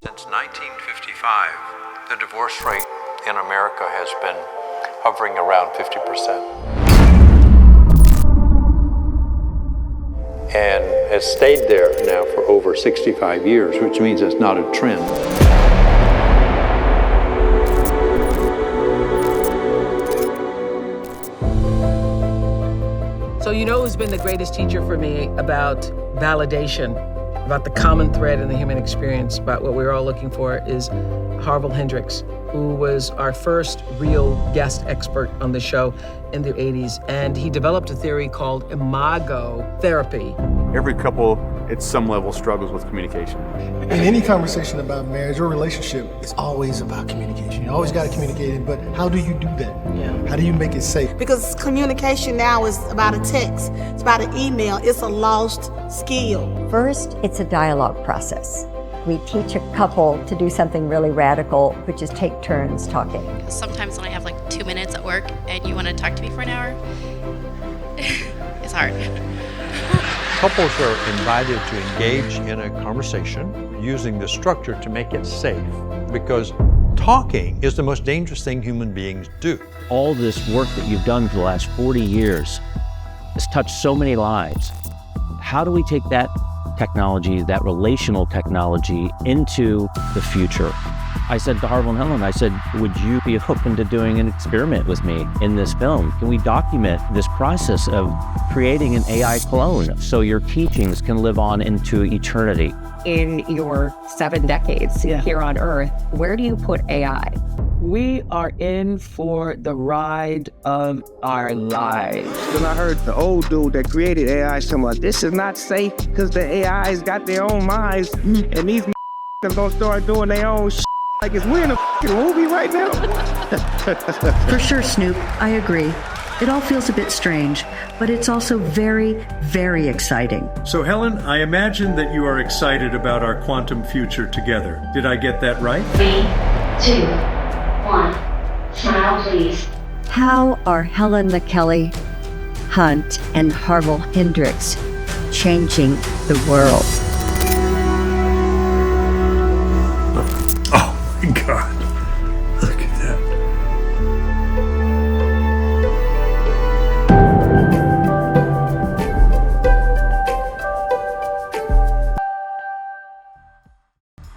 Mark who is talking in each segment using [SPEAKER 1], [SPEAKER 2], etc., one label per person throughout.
[SPEAKER 1] Since 1955, the divorce rate in America has been hovering around 50%. And has stayed there now for over 65 years, which means it's not a trend.
[SPEAKER 2] So you know who's been the greatest teacher for me about validation, about the common thread in the human experience, about what we're all looking for, is Harville Hendrix, who was our first real guest expert on the show in the 80s. And he developed a theory called Imago therapy.
[SPEAKER 3] Every couple at some level struggles with communication.
[SPEAKER 4] In any conversation about marriage or relationship, it's always about communication. You always got to communicate it, but how do you do that?
[SPEAKER 2] Yeah.
[SPEAKER 4] How do you make it safe?
[SPEAKER 5] Because communication now is about a text, it's about an email, it's a lost skill.
[SPEAKER 6] First, it's a dialogue process. We teach a couple to do something really radical, which is take turns talking.
[SPEAKER 7] Sometimes when I have like 2 minutes at work and you want to talk to me for an hour, it's hard.
[SPEAKER 1] Couples are invited to engage in a conversation using the structure to make it safe, because talking is the most dangerous thing human beings do.
[SPEAKER 8] All this work that you've done for the last 40 years has touched so many lives. How do we take that technology, that relational technology, into the future? I said to Harville and Helen, I said, would you be open to doing an experiment with me in this film? Can we document this process of creating an AI clone so your teachings can live on into eternity?
[SPEAKER 9] In your 7 decades here on Earth, where do you put AI?
[SPEAKER 2] We are in for the ride of our lives.
[SPEAKER 10] When I heard the old dude that created AI talking about this is not safe because the AI's got their own minds and these gonna start doing their own shit. Like, is we in a movie right now?
[SPEAKER 11] For sure, Snoop, I agree. It all feels a bit strange, but it's also very, very exciting.
[SPEAKER 12] So, Helen, I imagine that you are excited about our quantum future together. Did I get that right?
[SPEAKER 13] 3, 2, 1. Smile, please.
[SPEAKER 6] How are Helen LaKelly Hunt and Harville Hendrix changing the world?
[SPEAKER 12] God, look at that.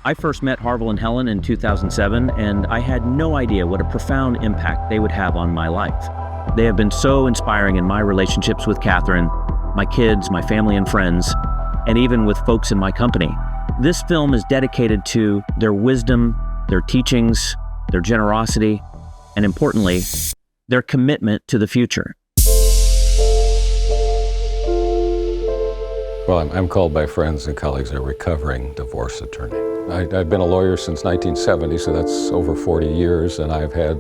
[SPEAKER 8] I first met Harville and Helen in 2007, and I had no idea what a profound impact they would have on my life. They have been so inspiring in my relationships with Catherine, my kids, my family and friends, and even with folks in my company. This film is dedicated to their wisdom, their teachings, their generosity, and importantly, their commitment to the future.
[SPEAKER 14] Well, I'm called by friends and colleagues a recovering divorce attorney. I've been a lawyer since 1970, so that's over 40 years, and I've had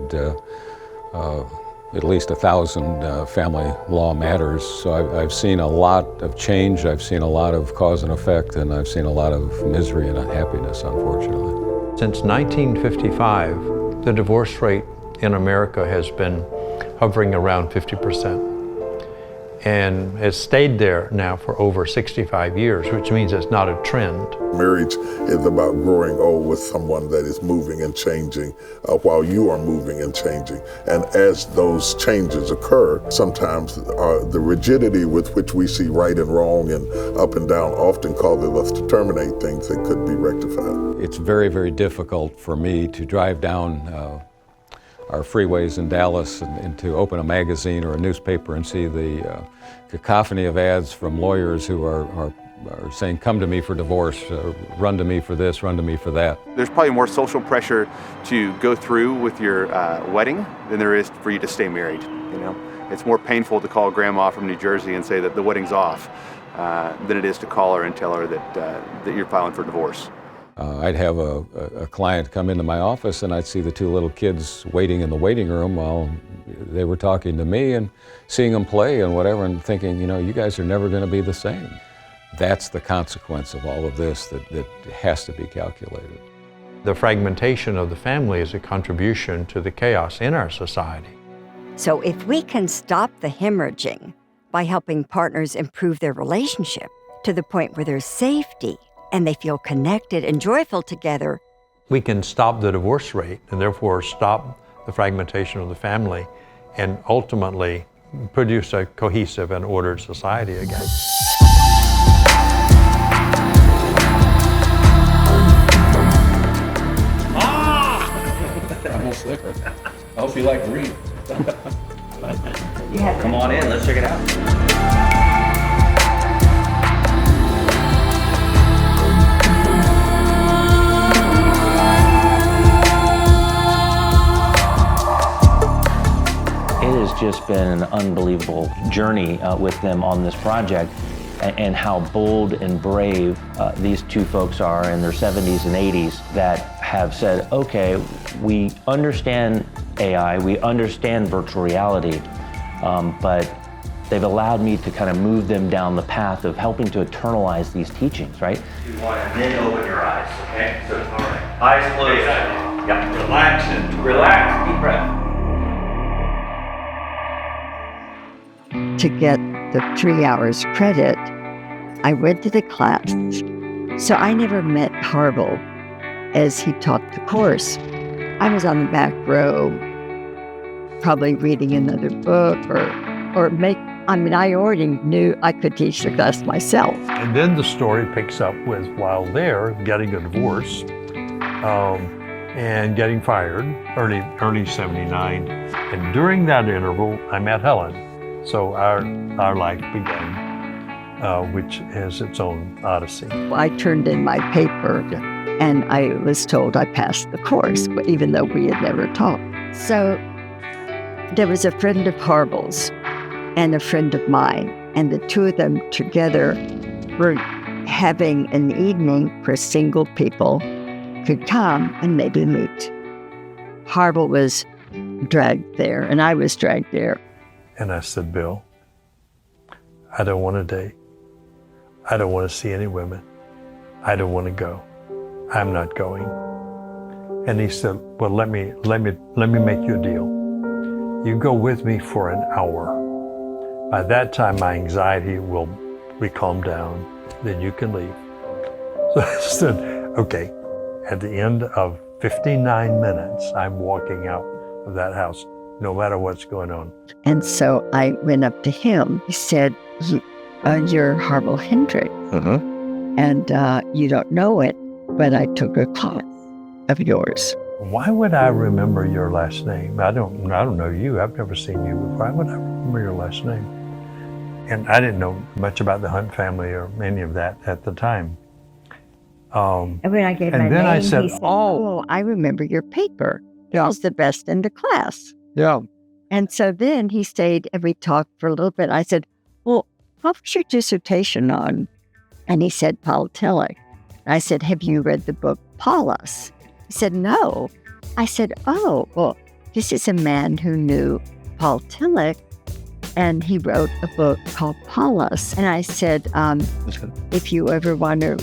[SPEAKER 14] at least 1,000 family law matters. So I've seen a lot of change, I've seen a lot of cause and effect, and I've seen a lot of misery and unhappiness, unfortunately.
[SPEAKER 1] Since 1955, the divorce rate in America has been hovering around 50%. And has stayed there now for over 65 years, which means it's not a trend.
[SPEAKER 15] Marriage is about growing old with someone that is moving and changing while you are moving and changing. And as those changes occur, sometimes the rigidity with which we see right and wrong and up and down often causes us to terminate things that could be rectified.
[SPEAKER 14] It's very, very difficult for me to drive down our freeways in Dallas and to open a magazine or a newspaper and see the cacophony of ads from lawyers who are saying, come to me for divorce, run to me for this, run to me for that.
[SPEAKER 3] There's probably more social pressure to go through with your wedding than there is for you to stay married. You know, it's more painful to call grandma from New Jersey and say that the wedding's off than it is to call her and tell her that you're filing for divorce.
[SPEAKER 14] I'd have a client come into my office and I'd see the 2 little kids waiting in the waiting room while they were talking to me and seeing them play and whatever and thinking, you know, you guys are never going to be the same. That's the consequence of all of this that has to be calculated.
[SPEAKER 1] The fragmentation of the family is a contribution to the chaos in our society.
[SPEAKER 6] So if we can stop the hemorrhaging by helping partners improve their relationship to the point where there's safety and they feel connected and joyful together,
[SPEAKER 1] we can stop the divorce rate and therefore stop the fragmentation of the family and ultimately produce a cohesive and ordered society again.
[SPEAKER 8] Almost there. I hope you like green. Come on in, let's check it out. It has just been an unbelievable journey with them on this project, and how bold and brave these two folks are in their 70s and 80s that have said, okay, we understand AI, we understand virtual reality, but they've allowed me to kind of move them down the path of helping to eternalize these teachings, right? You want to then open your eyes, okay? So, all right. Eyes closed. Yeah. Relax and relax, deep breath.
[SPEAKER 6] To get the 3 hours credit, I went to the class. So I never met Harville as he taught the course. I was on the back row, probably reading another book I already knew I could teach the class myself.
[SPEAKER 1] And then the story picks up with, while there, getting a divorce and getting fired, early 79. And during that interval, I met Helen. So our life began, which has its own odyssey.
[SPEAKER 6] I turned in my paper and I was told I passed the course, even though we had never talked. So there was a friend of Harville's and a friend of mine, and the two of them together were having an evening where single people could come and maybe meet. Harville was dragged there, and I was dragged there.
[SPEAKER 1] And I said, Bill, I don't want to date. I don't want to see any women. I don't want to go. I'm not going. And he said, well, let me make you a deal. You go with me for an hour. By that time, my anxiety will be calmed down. Then you can leave. So I said, okay. At the end of 59 minutes, I'm walking out of that house, no matter what's going on.
[SPEAKER 6] And so I went up to him. He said, you're Harville Hendrix. And you don't know it, but I took a class of yours.
[SPEAKER 1] Why would I remember your last name? I don't know you. I've never seen you before. Why would I remember your last name? And I didn't know much about the Hunt family or any of that at the time.
[SPEAKER 6] And when I gave my name, he said, oh, I remember your paper. It was the best in the class.
[SPEAKER 1] Yeah.
[SPEAKER 6] And so then he stayed and we talked for a little bit. I said, well, what was your dissertation on? And he said, Politics. I said, have you read the book Paulus? He said, no. I said, oh, well, this is a man who knew Paul Tillich, and he wrote a book called Paulus. And I said, if you ever want to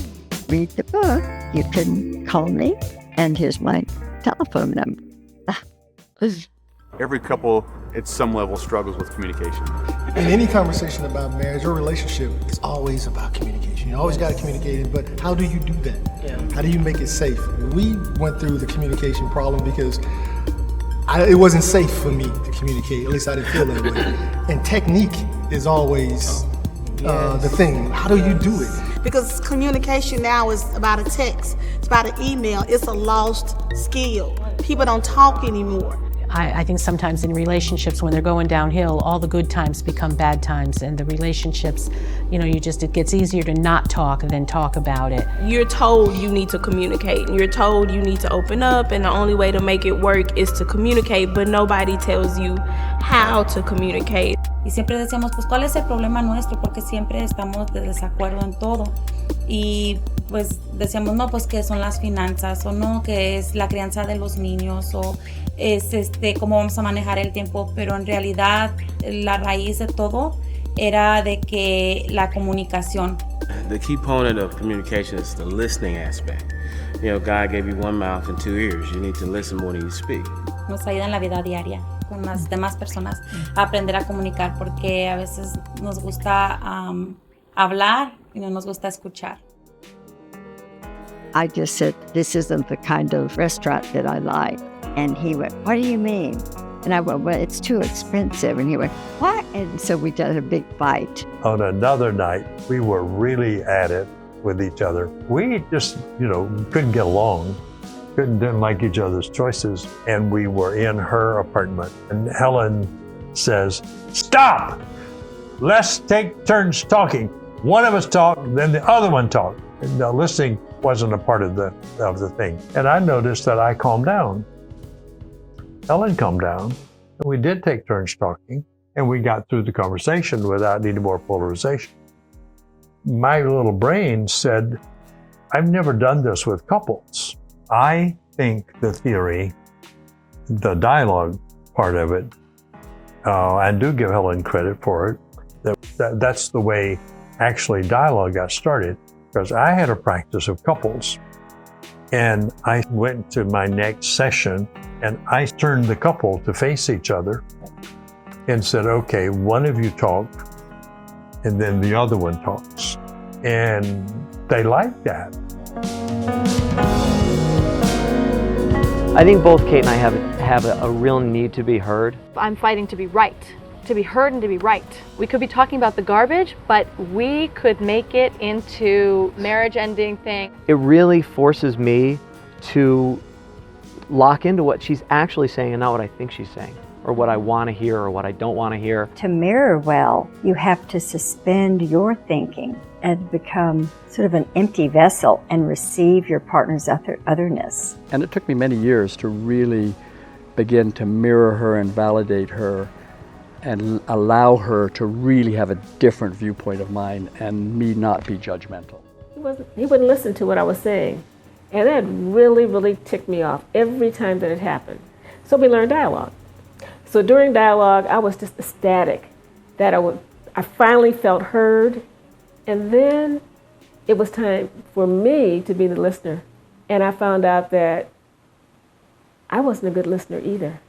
[SPEAKER 6] read the book, you can call me, and here's my telephone number.
[SPEAKER 3] Every couple at some level struggles with communication.
[SPEAKER 4] In any conversation about marriage or relationship, it's always about communication. You always got to communicate it, but how do you do that?
[SPEAKER 2] Yeah.
[SPEAKER 4] How do you make it safe? We went through the communication problem because it wasn't safe for me to communicate, at least I didn't feel that way. And technique is always the thing. How do you do it?
[SPEAKER 5] Because communication now is about a text, it's about an email, it's a lost skill. People don't talk anymore.
[SPEAKER 16] I think sometimes in relationships, when they're going downhill, all the good times become bad times, and the relationships, it gets easier to not talk than talk about it.
[SPEAKER 17] You're told you need to communicate, and you're told you need to open up, and the only way to make it work is to communicate, but nobody tells you how to communicate.
[SPEAKER 18] Y siempre decíamos, pues, ¿cuál es el problema nuestro? Porque siempre estamos de desacuerdo en todo. Y pues decíamos, no, pues que son las finanzas, o no, que es la crianza de los niños, o es cómo vamos a manejar el tiempo, pero en realidad la raíz de todo era de que la comunicación.
[SPEAKER 19] The key component of communication is the listening aspect. God gave you one mouth and 2 ears. You need to listen more than you speak.
[SPEAKER 18] Nos ayuda en la vida diaria con las demás personas a aprender a comunicar, porque a veces nos gusta hablar y no nos gusta escuchar.
[SPEAKER 6] I just said, this isn't the kind of restaurant that I like. And he went, what do you mean? And I went, well, it's too expensive. And he went, what? And so we did a big fight.
[SPEAKER 1] On another night, we were really at it with each other. We just, couldn't get along, didn't like each other's choices. And we were in her apartment. And Helen says, stop! Let's take turns talking. One of us talked, then the other one talked. And the listening wasn't a part of the thing. And I noticed that I calmed down. Helen calmed down. And we did take turns talking, and we got through the conversation without any more polarization. My little brain said, I've never done this with couples. I think the theory, the dialogue part of it, I do give Helen credit for it. That's the way actually dialogue got started, because I had a practice of couples. And I went to my next session and I turned the couple to face each other and said, okay, one of you talk and then the other one talks. And they liked that.
[SPEAKER 20] I think both Kate and I have a real need to be heard.
[SPEAKER 21] I'm fighting to be right, to be heard and to be right. We could be talking about the garbage, but we could make it into marriage-ending thing.
[SPEAKER 20] It really forces me to lock into what she's actually saying and not what I think she's saying, or what I want to hear or what I don't want to hear.
[SPEAKER 6] To mirror well, you have to suspend your thinking and become sort of an empty vessel and receive your partner's otherness.
[SPEAKER 22] And it took me many years to really begin to mirror her and validate her and allow her to really have a different viewpoint of mine and me not be judgmental.
[SPEAKER 23] He wouldn't listen to what I was saying. And that really, really ticked me off every time that it happened. So we learned dialogue. So during dialogue, I was just ecstatic that I finally felt heard. And then it was time for me to be the listener. And I found out that I wasn't a good listener either.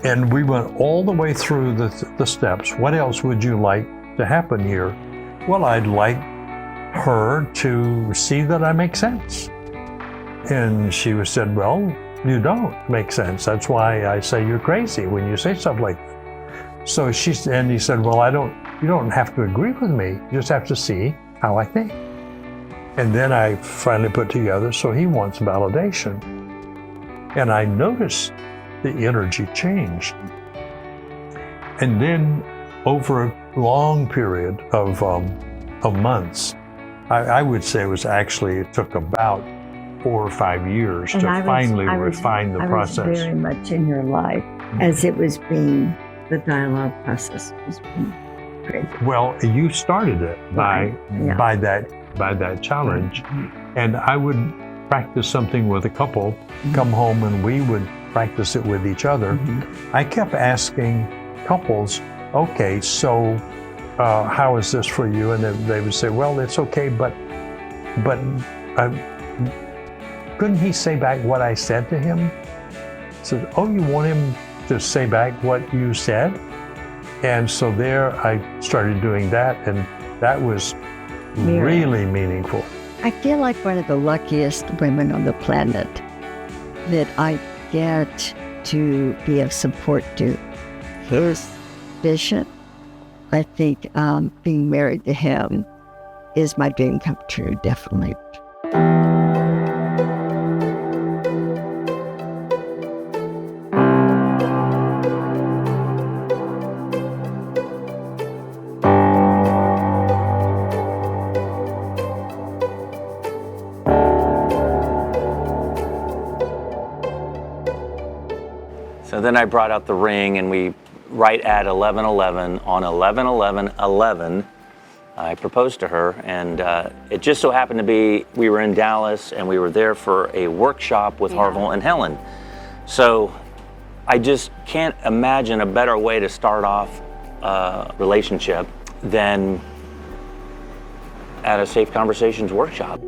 [SPEAKER 1] And we went all the way through the steps. What else would you like to happen here? Well, I'd like her to see that I make sense. And she said, well, you don't make sense. That's why I say you're crazy when you say stuff like that. So he said, well, you don't have to agree with me. You just have to see how I think. And then I finally put together, so he wants validation. And I noticed the energy changed. And then over a long period of months, I would say it took about 4 or 5 years to finally refine the process.
[SPEAKER 6] I was very much in your life as it was being, the dialogue process was being crazy.
[SPEAKER 1] Well, you started it by that challenge. And I would practice something with a couple, come home and we would practice it with each other. I kept asking couples, okay, so how is this for you? And then they would say, well, it's okay, but couldn't he say back what I said to him? I said, oh, you want him to say back what you said? And so there I started doing that, and that was really meaningful.
[SPEAKER 6] I feel like one of the luckiest women on the planet that I get to be of support to his vision. I think being married to him is my dream come true, definitely.
[SPEAKER 8] So then I brought out the ring, and we, right at 11/11, on 11/11/11, I proposed to her, and it just so happened to be we were in Dallas, and we were there for a workshop with Harville and Helen. So I just can't imagine a better way to start off a relationship than at a Safe Conversations workshop.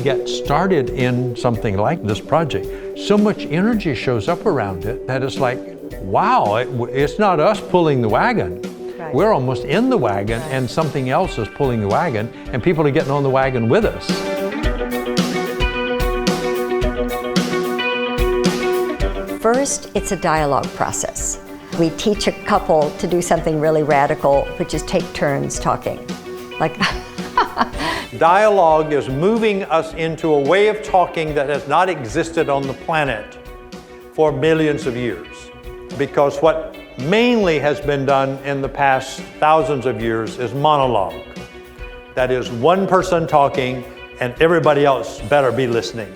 [SPEAKER 1] get started in something like this project, so much energy shows up around it that it's like, wow, it's not us pulling the wagon. Right. We're almost in the wagon, and something else is pulling the wagon, and people are getting on the wagon with us.
[SPEAKER 6] First, it's a dialogue process. We teach a couple to do something really radical, which is take turns talking. Like
[SPEAKER 1] dialogue is moving us into a way of talking that has not existed on the planet for millions of years. Because what mainly has been done in the past thousands of years is monologue. That is one person talking and everybody else better be listening.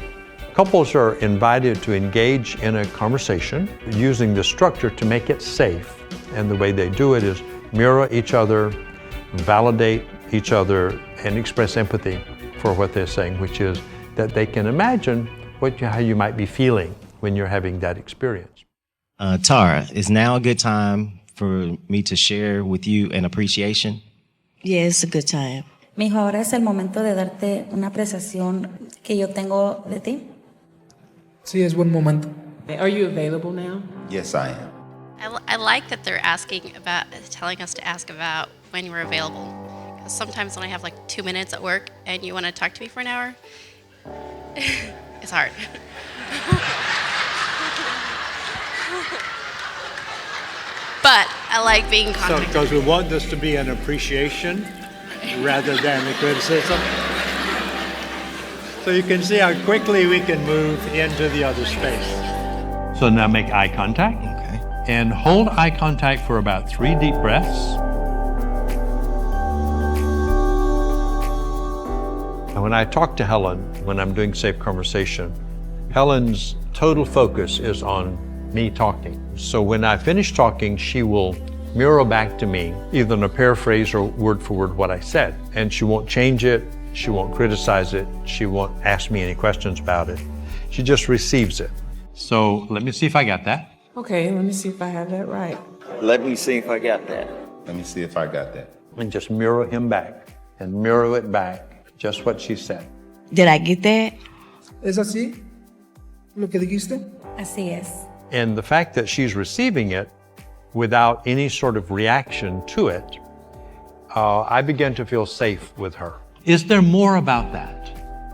[SPEAKER 1] Couples are invited to engage in a conversation using the structure to make it safe. And the way they do it is mirror each other, validate each other, and express empathy for what they're saying, which is that they can imagine how you might be feeling when you're having that experience.
[SPEAKER 7] Tara, is now a good time for me to share with you an appreciation?
[SPEAKER 9] Yeah, it's a good time.
[SPEAKER 18] Mijo, ahora es el momento de darte una apreciación que yo tengo de ti.
[SPEAKER 10] Sí, es buen momento.
[SPEAKER 2] Are you available now?
[SPEAKER 24] Yes, I am.
[SPEAKER 25] I like that they're telling us to ask about when you're available. Because sometimes when I have like 2 minutes at work and you want to talk to me for an hour, it's hard. But I like being contacted.
[SPEAKER 1] So, because we want this to be an appreciation rather than a criticism. So you can see how quickly we can move into the other space. So now make eye contact. Okay. And hold eye contact for about 3 deep breaths. And when I talk to Helen, when I'm doing safe conversation, Helen's total focus is on me talking. So when I finish talking, she will mirror back to me, either in a paraphrase or word for word what I said. And she won't change it. She won't criticize it. She won't ask me any questions about it. She just receives it. So let me see if I got that.
[SPEAKER 2] Okay, let me see if I have that right.
[SPEAKER 24] Let me see if I got that. Let me see if I got that.
[SPEAKER 1] And just mirror him back and mirror it back, just what she said.
[SPEAKER 9] Did I get that?
[SPEAKER 10] ¿Es así? ¿Lo que dijiste?
[SPEAKER 18] Así es.
[SPEAKER 1] And the fact that she's receiving it without any sort of reaction to it, I begin to feel safe with her. Is there more about that?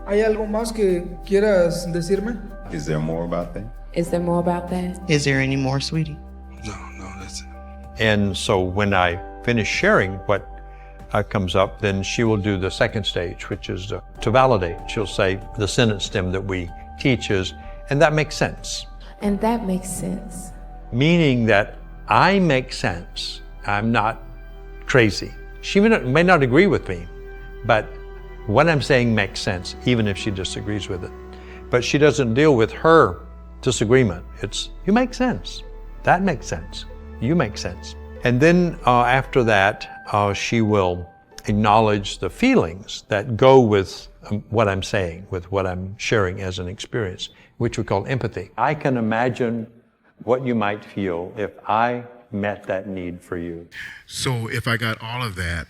[SPEAKER 10] ¿Hay algo más que quieras decirme?
[SPEAKER 24] Is there more about that?
[SPEAKER 2] Is there more about that?
[SPEAKER 9] Is there any more, sweetie?
[SPEAKER 24] No, that's it.
[SPEAKER 1] And so when I finish sharing what comes up, then she will do the second stage, which is to validate. She'll say the sentence stem that we teach is, and that makes sense.
[SPEAKER 2] And that makes sense.
[SPEAKER 1] Meaning that I make sense. I'm not crazy. She may not agree with me, but what I'm saying makes sense, even if she disagrees with it. But she doesn't deal with her disagreement. It's, you make sense. That makes sense. You make sense. And then after that, she will acknowledge the feelings that go with what I'm saying, with what I'm sharing as an experience, which we call empathy. I can imagine what you might feel if I met that need for you.
[SPEAKER 26] So if I got all of that,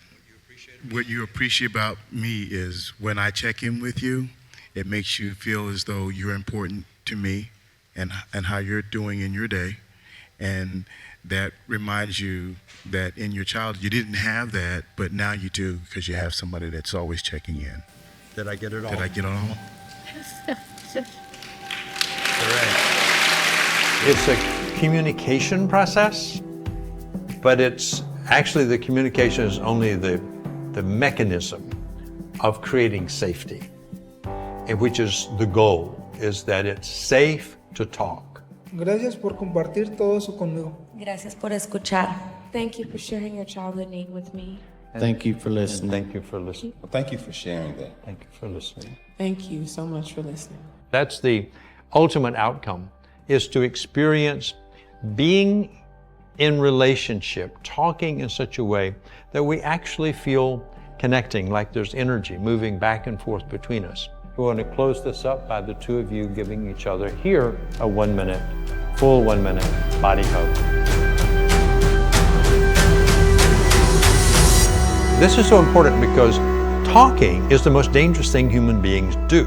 [SPEAKER 26] what you appreciate about me is when I check in with you, it makes you feel as though you're important to me and how you're doing in your day. And that reminds you that in your childhood, you didn't have that, but now you do because you have somebody that's always checking in.
[SPEAKER 1] Did I get it all?
[SPEAKER 26] Did I get it all?
[SPEAKER 1] It's a communication process, but it's actually the communication is only the mechanism of creating safety, and which is the goal, is that it's safe to talk.
[SPEAKER 10] Gracias por compartir todo eso conmigo.
[SPEAKER 18] Gracias por escuchar.
[SPEAKER 17] Thank you for sharing your childhood need with me.
[SPEAKER 24] Thank you for listening.
[SPEAKER 1] Thank you for listening.
[SPEAKER 24] Well, thank you for sharing that.
[SPEAKER 1] Thank you for listening.
[SPEAKER 2] Thank you so much for listening.
[SPEAKER 1] That's the ultimate outcome, is to experience being in relationship, talking in such a way that we actually feel connecting, like there's energy moving back and forth between us. We want to close this up by the two of you giving each other here a 1 minute, full 1 minute body hug. This is so important because talking is the most dangerous thing human beings do.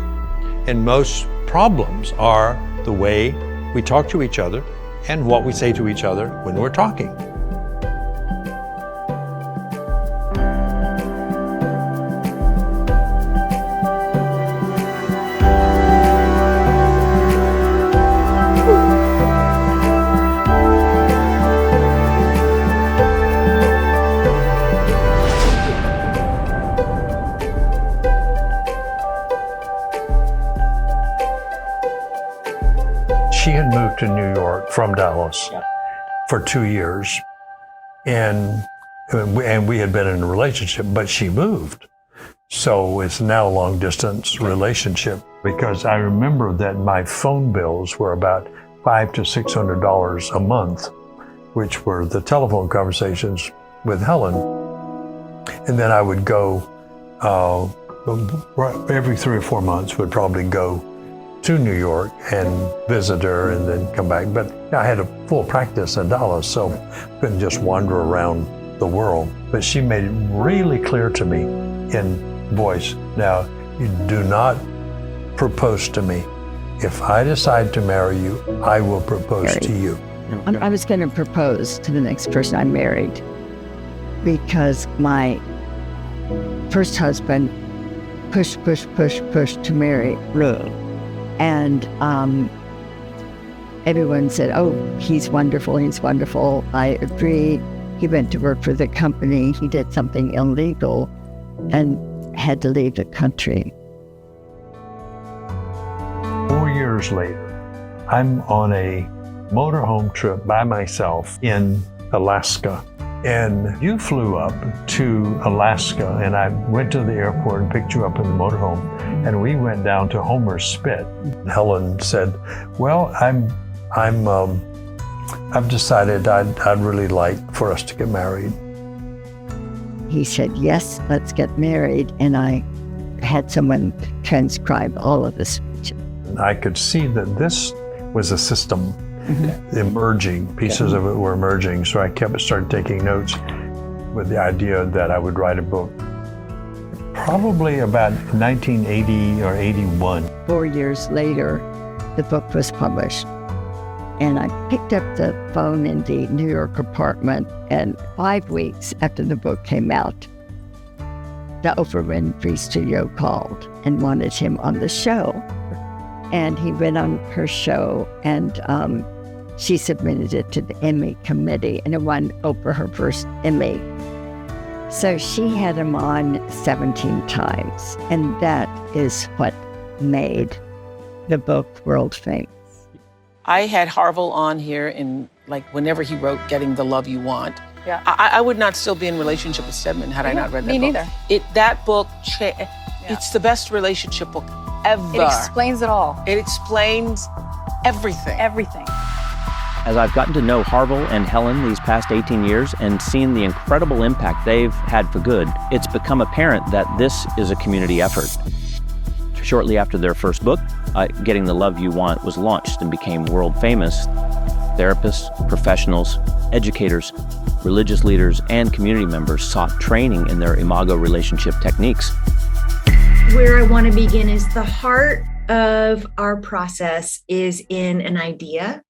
[SPEAKER 1] And most problems are the way we talk to each other and what we say to each other when we're talking. She had moved to New York from Dallas for 2 years, and we had been in a relationship, but she moved. So it's now a long distance relationship, because I remember that my phone bills were about $500 to $600 a month, which were the telephone conversations with Helen. And then I would go every 3 or 4 months, would probably go to New York and visit her and then come back. But I had a full practice in Dallas, so couldn't just wander around the world. But she made it really clear to me in voice, now, you do not propose to me. If I decide to marry you, I will propose to you.
[SPEAKER 6] I was going to propose to the next person I married, because my first husband pushed to marry Lou. And everyone said, oh, he's wonderful, he's wonderful. I agreed. He went to work for the company. He did something illegal and had to leave the country.
[SPEAKER 1] 4 years later, I'm on a motorhome trip by myself in Alaska. And you flew up to Alaska, and I went to the airport and picked you up in the motorhome, and we went down to Homer's Spit. Helen said, well, I've decided I'd really like for us to get married.
[SPEAKER 6] He said, yes, let's get married. And I had someone transcribe all of the speeches.
[SPEAKER 1] I could see that this was a system emerging, pieces of it were emerging. So I started taking notes with the idea that I would write a book. Probably about 1980 or 81.
[SPEAKER 6] 4 years later, the book was published. And I picked up the phone in the New York apartment, and 5 weeks after the book came out, the Oprah Winfrey Studio called and wanted him on the show. And he went on her show, and she submitted it to the Emmy committee, and it won Oprah her first Emmy. So she had him on 17 times, and that is what made the book world famous.
[SPEAKER 2] I had Harville on here in, like, whenever he wrote Getting the Love You Want.
[SPEAKER 21] Yeah.
[SPEAKER 2] I would not still be in relationship with Stedman had I not read that book.
[SPEAKER 21] Me neither.
[SPEAKER 2] That book, it's the best relationship book ever.
[SPEAKER 21] It explains it all.
[SPEAKER 2] It explains everything.
[SPEAKER 21] Everything.
[SPEAKER 8] As I've gotten to know Harville and Helen these past 18 years and seen the incredible impact they've had for good, it's become apparent that this is a community effort. Shortly after their first book, Getting the Love You Want was launched and became world famous. Therapists, professionals, educators, religious leaders, and community members sought training in their Imago relationship techniques.
[SPEAKER 3] Where I want to begin is the heart of our process is in an idea.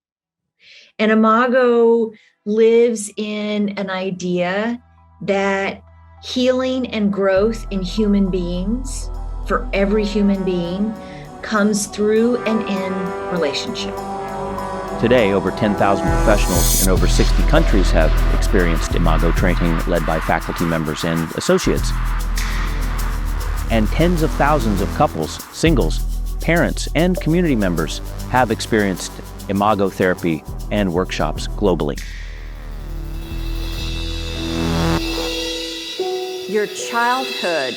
[SPEAKER 3] And Imago lives in an idea that healing and growth in human beings, for every human being, comes through and in relationship.
[SPEAKER 8] Today, over 10,000 professionals in over 60 countries have experienced Imago training led by faculty members and associates. And tens of thousands of couples, singles, parents, and community members have experienced Imago therapy and workshops globally.
[SPEAKER 6] Your childhood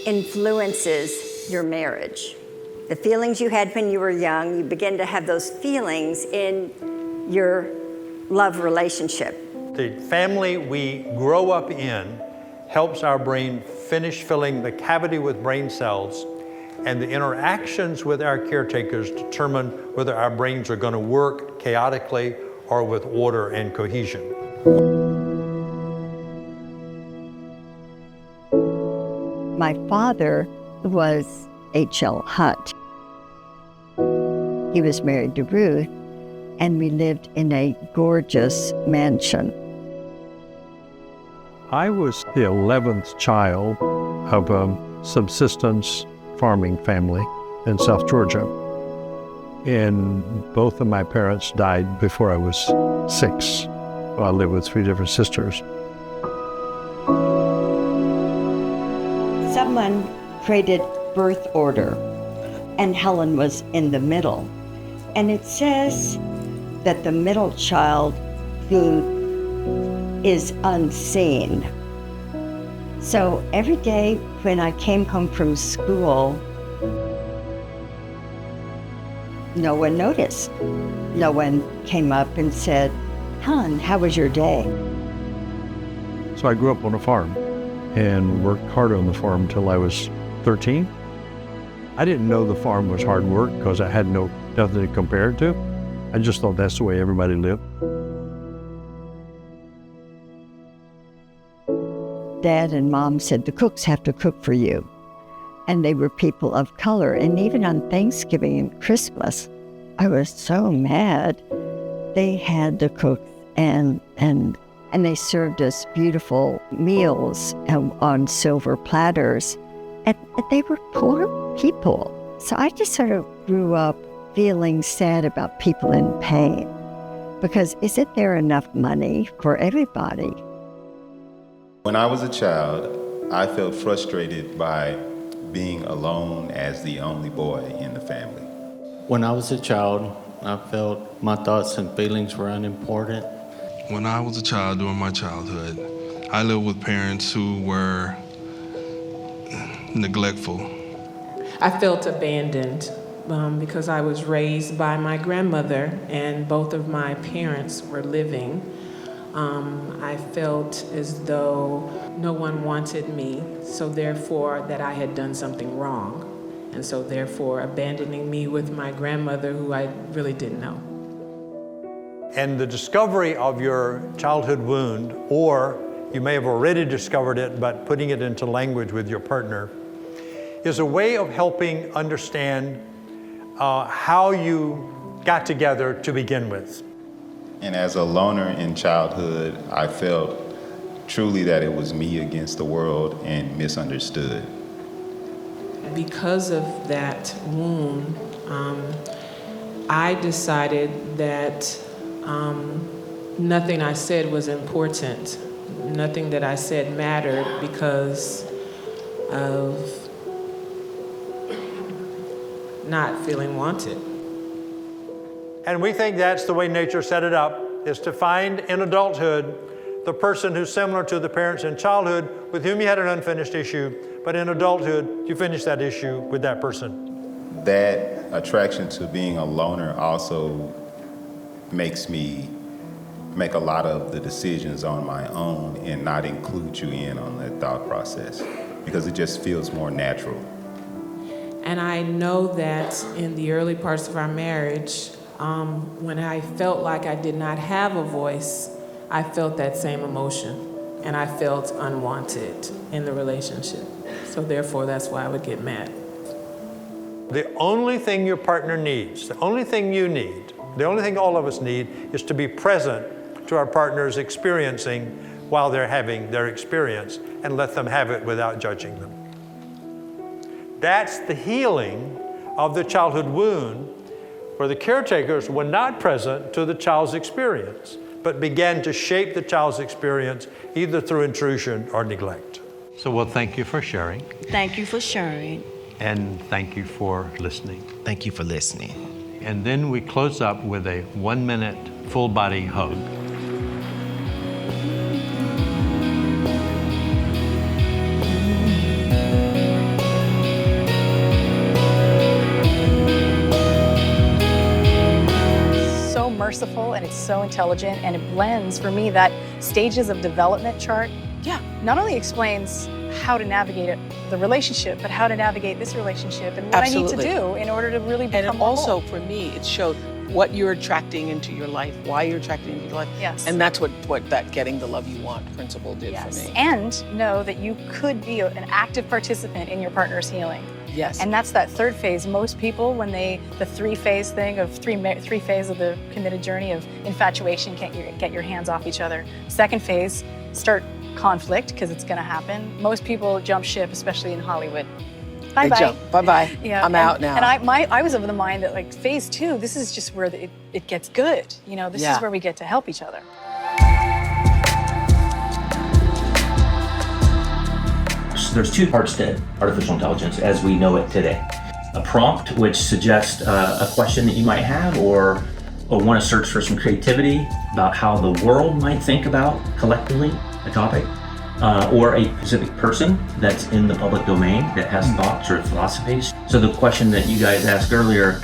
[SPEAKER 6] influences your marriage. The feelings you had when you were young, you begin to have those feelings in your love relationship.
[SPEAKER 1] The family we grow up in helps our brain finish filling the cavity with brain cells, and the interactions with our caretakers determine whether our brains are going to work chaotically or with order and cohesion.
[SPEAKER 6] My father was H.L. Hunt, He was married to Ruth, and we lived in a gorgeous mansion.
[SPEAKER 1] I was the 11th child of a subsistence farming family in South Georgia. And both of my parents died before I was 6. Well, I lived with 3 different sisters.
[SPEAKER 6] Someone created birth order, and Helen was in the middle. And it says that the middle child who is unseen. So every day when I came home from school, no one noticed. No one came up and said, "Helen, how was your day?"
[SPEAKER 1] So I grew up on a farm and worked hard on the farm until I was 13. I didn't know the farm was hard work because I had nothing to compare it to. I just thought that's the way everybody lived.
[SPEAKER 6] Dad and Mom said the cooks have to cook for you. And they were people of color. And even on Thanksgiving and Christmas, I was so mad. They had the cook and they served us beautiful meals on silver platters. And they were poor people. So I just sort of grew up feeling sad about people in pain. Because isn't there enough money for everybody?
[SPEAKER 24] When I was a child, I felt frustrated by being alone as the only boy in the family.
[SPEAKER 4] When I was a child, I felt my thoughts and feelings were unimportant.
[SPEAKER 11] When I was a child during my childhood, I lived with parents who were neglectful.
[SPEAKER 12] I felt abandoned because I was raised by my grandmother and both of my parents were living. I felt as though no one wanted me, so therefore that I had done something wrong. And so therefore abandoning me with my grandmother who I really didn't know.
[SPEAKER 1] And the discovery of your childhood wound, or you may have already discovered it, but putting it into language with your partner, is a way of helping understand how you got together to begin with.
[SPEAKER 24] And as a loner in childhood, I felt truly that it was me against the world and misunderstood.
[SPEAKER 12] Because of that wound, I decided that nothing I said was important. Nothing that I said mattered because of not feeling wanted.
[SPEAKER 1] And we think that's the way nature set it up, is to find in adulthood the person who's similar to the parents in childhood with whom you had an unfinished issue, but in adulthood, you finish that issue with that person.
[SPEAKER 24] That attraction to being a loner also makes me make a lot of the decisions on my own and not include you in on the thought process because it just feels more natural.
[SPEAKER 12] And I know that in the early parts of our marriage, when I felt like I did not have a voice, I felt that same emotion, and I felt unwanted in the relationship. So therefore, that's why I would get mad.
[SPEAKER 1] The only thing your partner needs, the only thing you need, the only thing all of us need is to be present to our partners experiencing while they're having their experience and let them have it without judging them. That's the healing of the childhood wound where the caretakers were not present to the child's experience, but began to shape the child's experience either through intrusion or neglect. So well, thank you for sharing.
[SPEAKER 9] Thank you for sharing.
[SPEAKER 1] And thank you for listening.
[SPEAKER 7] Thank you for listening.
[SPEAKER 1] And then we close up with a 1-minute full body hug.
[SPEAKER 13] Merciful, and it's so intelligent, and it blends for me that stages of development chart. Yeah, not only explains how to navigate the relationship, but how to navigate this relationship and what I need to do in order to really become
[SPEAKER 2] And also for me, it showed what you're attracting into your life, why you're attracting into your life.
[SPEAKER 13] Yes.
[SPEAKER 2] And that's what that getting the love you want principle did for me.
[SPEAKER 13] And know that you could be an active participant in your partner's healing.
[SPEAKER 2] Yes.
[SPEAKER 13] And that's that third phase. Most people, when the three-phase thing of three phase of the committed journey of infatuation, get your hands off each other. Second phase, start conflict, because it's going to happen. Most people jump ship, especially in Hollywood. Bye-bye.
[SPEAKER 2] Bye-bye.
[SPEAKER 13] Yeah,
[SPEAKER 2] I'm out now.
[SPEAKER 13] And I was of the mind that like phase 2, this is just where it gets good. You know, this is where we get to help each other.
[SPEAKER 8] There's two parts to artificial intelligence as we know it today. A prompt, which suggests a question that you might have, or want to search for some creativity about how the world might think about collectively a topic, or a specific person that's in the public domain that has thoughts or philosophies. So the question that you guys asked earlier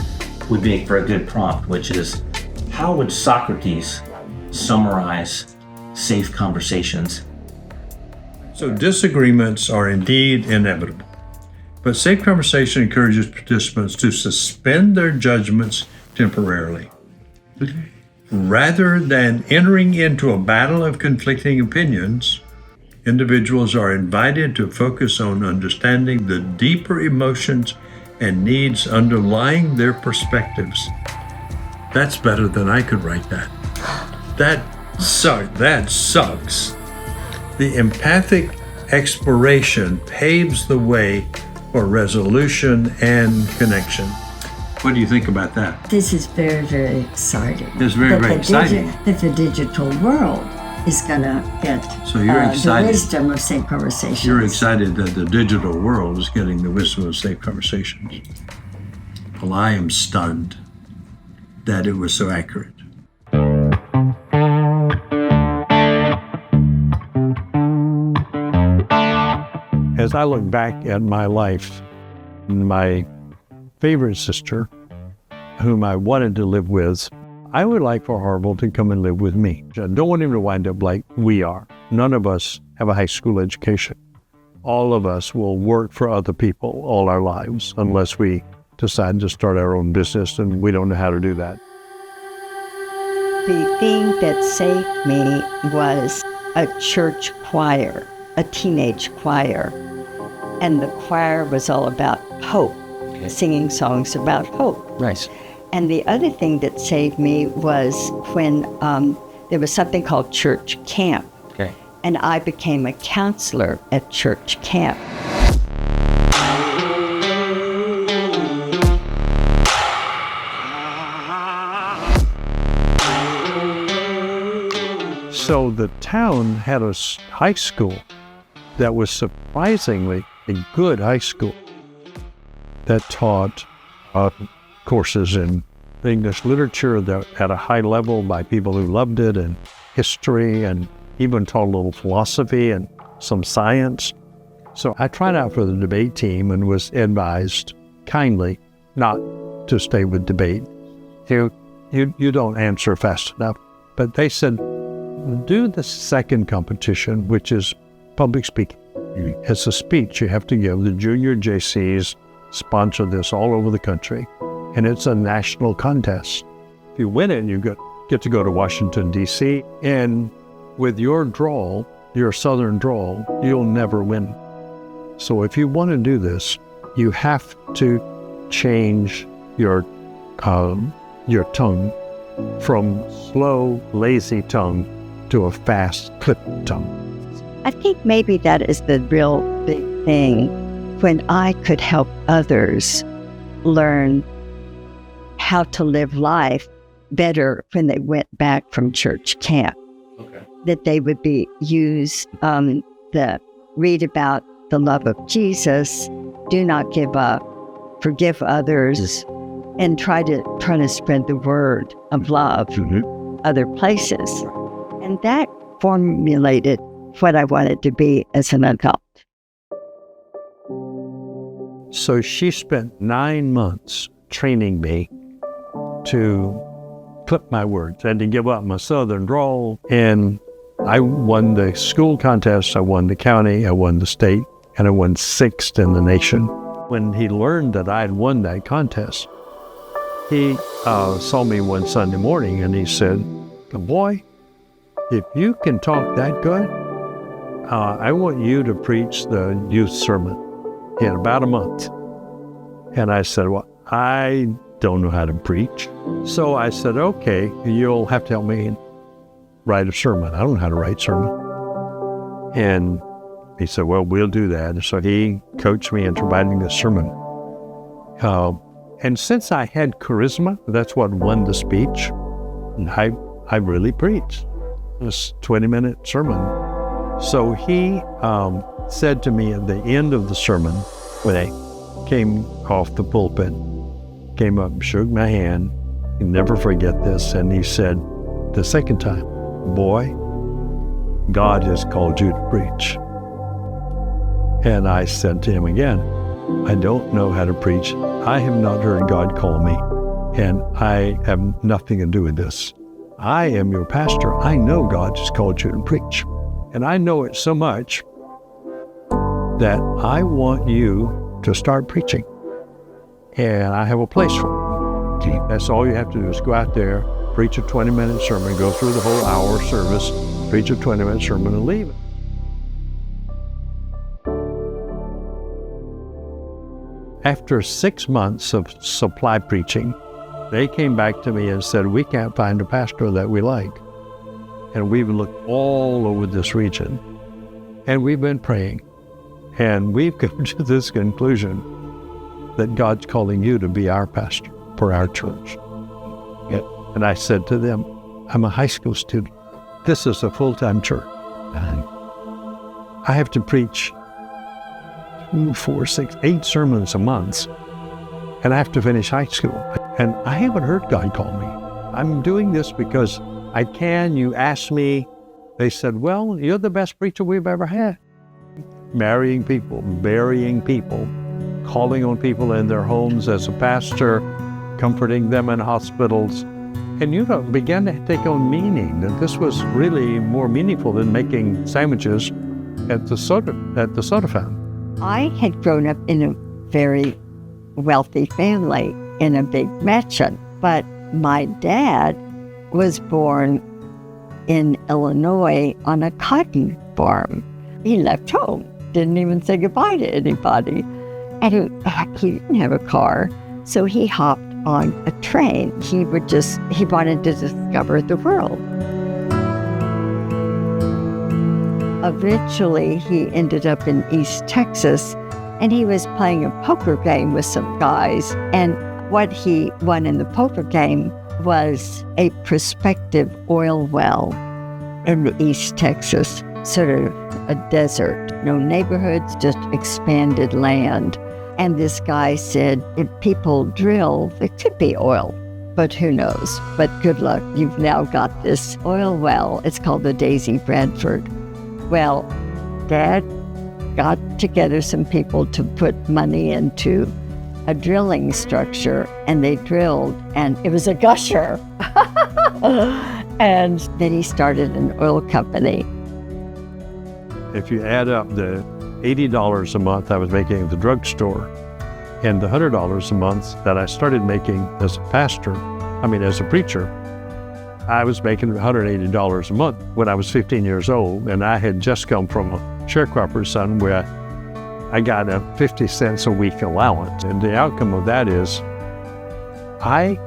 [SPEAKER 8] would make for a good prompt, which is, how would Socrates summarize safe conversations?
[SPEAKER 1] So disagreements are indeed inevitable, but safe conversation encourages participants to suspend their judgments temporarily. Rather than entering into a battle of conflicting opinions, individuals are invited to focus on understanding the deeper emotions and needs underlying their perspectives. That's better than I could write that. That sucks. The empathic exploration paves the way for resolution and connection. What do you think about that?
[SPEAKER 6] This is very, very exciting.
[SPEAKER 1] It's very exciting.
[SPEAKER 6] That the digital world is going to get
[SPEAKER 1] So you're excited.
[SPEAKER 6] The wisdom of safe conversations.
[SPEAKER 1] You're excited that the digital world is getting the wisdom of safe conversations. Well, I am stunned that it was so accurate. As I look back at my life, my favorite sister, whom I wanted to live with, I would like for Harville to come and live with me. I don't want him to wind up like we are. None of us have a high school education. All of us will work for other people all our lives unless we decide to start our own business, and we don't know how to do that.
[SPEAKER 6] The thing that saved me was a church choir, a teenage choir. And the choir was all about hope, singing songs about hope.
[SPEAKER 5] Nice.
[SPEAKER 6] And the other thing that saved me was when there was something called church camp.
[SPEAKER 5] Okay.
[SPEAKER 6] And I became a counselor at church camp.
[SPEAKER 1] So the town had a high school that was surprisingly a good high school that taught courses in English literature that at a high level by people who loved it, and history, and even taught a little philosophy and some science. So I tried out for the debate team and was advised kindly not to stay with debate. You don't answer fast enough. But they said, do the second competition, which is public speaking. It's a speech you have to give. The junior JCs sponsor this all over the country, and it's a national contest. If you win it, you get to go to Washington, D.C., and with your drawl, your Southern drawl, you'll never win. So if you want to do this, you have to change your tongue from slow, lazy tongue to a fast, clipped tongue.
[SPEAKER 6] I think maybe that is the real big thing, when I could help others learn how to live life better when they went back from church camp.
[SPEAKER 5] Okay.
[SPEAKER 6] That they would be used, read about the love of Jesus, do not give up, forgive others, and try to spread the word of love other places. And that formulated what I wanted to be as an adult.
[SPEAKER 1] So she spent 9 months training me to clip my words and to give up my Southern drawl. And I won the school contest, I won the county, I won the state, and I won 6th in the nation. When he learned that I had won that contest, He saw me one Sunday morning and he said, "Boy, if you can talk that good, I want you to preach the youth sermon in about a month." And I said, "Well, I don't know how to preach." So I said, "Okay, you'll have to help me write a sermon. I don't know how to write sermon." And he said, "Well, we'll do that." So he coached me into writing the sermon. And since I had charisma, that's what won the speech. I really preached this 20-minute sermon. So he said to me at the end of the sermon, when I came off the pulpit, came up, shook my hand, I'll never forget this, and he said the second time, "Boy, God has called you to preach." And I said to him again, "I don't know how to preach. I have not heard God call me, and I have nothing to do with this. I am your pastor. I know God has called you to preach, and I know it so much that I want you to start preaching, and I have a place for it. That's all you have to do is go out there, preach a 20-minute sermon, go through the whole hour service, preach a 20-minute sermon, and leave." After 6 months of supply preaching, they came back to me and said, "We can't find a pastor that we like. And we've looked all over this region, and we've been praying, and we've come to this conclusion that God's calling you to be our pastor for our church." And I said to them, "I'm a high school student. This is a full-time church. I have to preach 2, 4, 6, 8 sermons a month, and I have to finish high school. And I haven't heard God call me. I'm doing this because I can. You asked me." They said, "Well, you're the best preacher we've ever had." Marrying people, burying people, calling on people in their homes as a pastor, comforting them in hospitals. And began to take on meaning, that this was really more meaningful than making sandwiches at the soda fountain.
[SPEAKER 6] I had grown up in a very wealthy family in a big mansion, but my dad was born in Illinois on a cotton farm. He left home, didn't even say goodbye to anybody, and he didn't have a car, so he hopped on a train. He wanted to discover the world. Eventually, he ended up in East Texas, and he was playing a poker game with some guys. And what he won in the poker game was a prospective oil well in East Texas, sort of a desert. No neighborhoods, just expanded land. And this guy said, if people drill, there could be oil, but who knows? But good luck, you've now got this oil well. It's called the Daisy Bradford. Well, Dad got together some people to put money into a drilling structure, and they drilled, and it was a gusher. And then he started an oil company.
[SPEAKER 1] If you add up the $80 a month I was making at the drugstore and the $100 a month that I started making as a preacher, I was making $180 a month when I was 15 years old, and I had just come from a sharecropper's son where I got a 50 cents a week allowance. And the outcome of that is I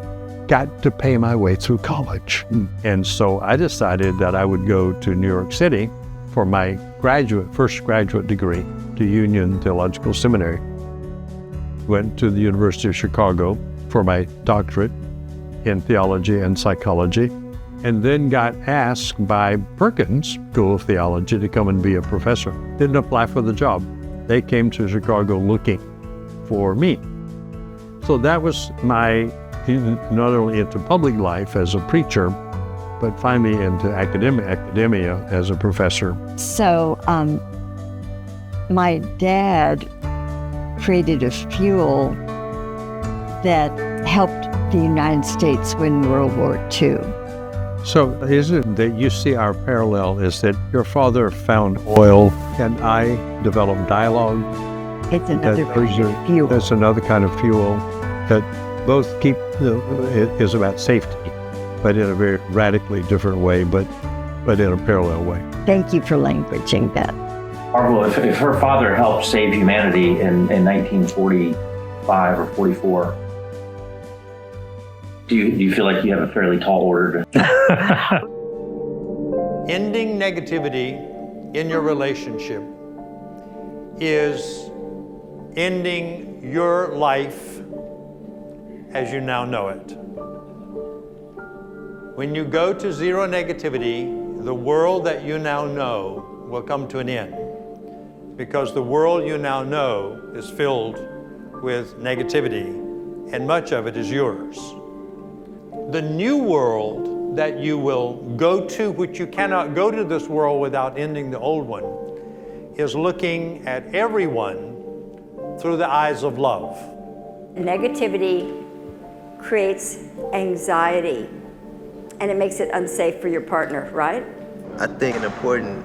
[SPEAKER 1] got to pay my way through college. And so I decided that I would go to New York City for my first graduate degree to Union Theological Seminary. Went to the University of Chicago for my doctorate in theology and psychology, and then got asked by Perkins School of Theology to come and be a professor. Didn't apply for the job. They came to Chicago looking for me. So that was my, not only into public life as a preacher, but finally into academia as a professor.
[SPEAKER 6] So my dad created a fuel that helped the United States win World War II.
[SPEAKER 1] So is it that you see our parallel is that your father found oil and I developed dialogue?
[SPEAKER 6] It's another kind of fuel.
[SPEAKER 1] That's another kind of fuel that Both keep, it is about safety, but in a very radically different way, but in a parallel way.
[SPEAKER 6] Thank you for languaging that.
[SPEAKER 8] Harville, if her father helped save humanity in 1945 or 44, do you feel like you have a fairly tall order?
[SPEAKER 1] Ending negativity in your relationship is ending your life as you now know it. When you go to zero negativity, the world that you now know will come to an end, because the world you now know is filled with negativity, and much of it is yours. The new world that you will go to, which you cannot go to this world without ending the old one, is looking at everyone through the eyes of love.
[SPEAKER 5] Negativity creates anxiety, and it makes it unsafe for your partner, right?
[SPEAKER 14] I think an important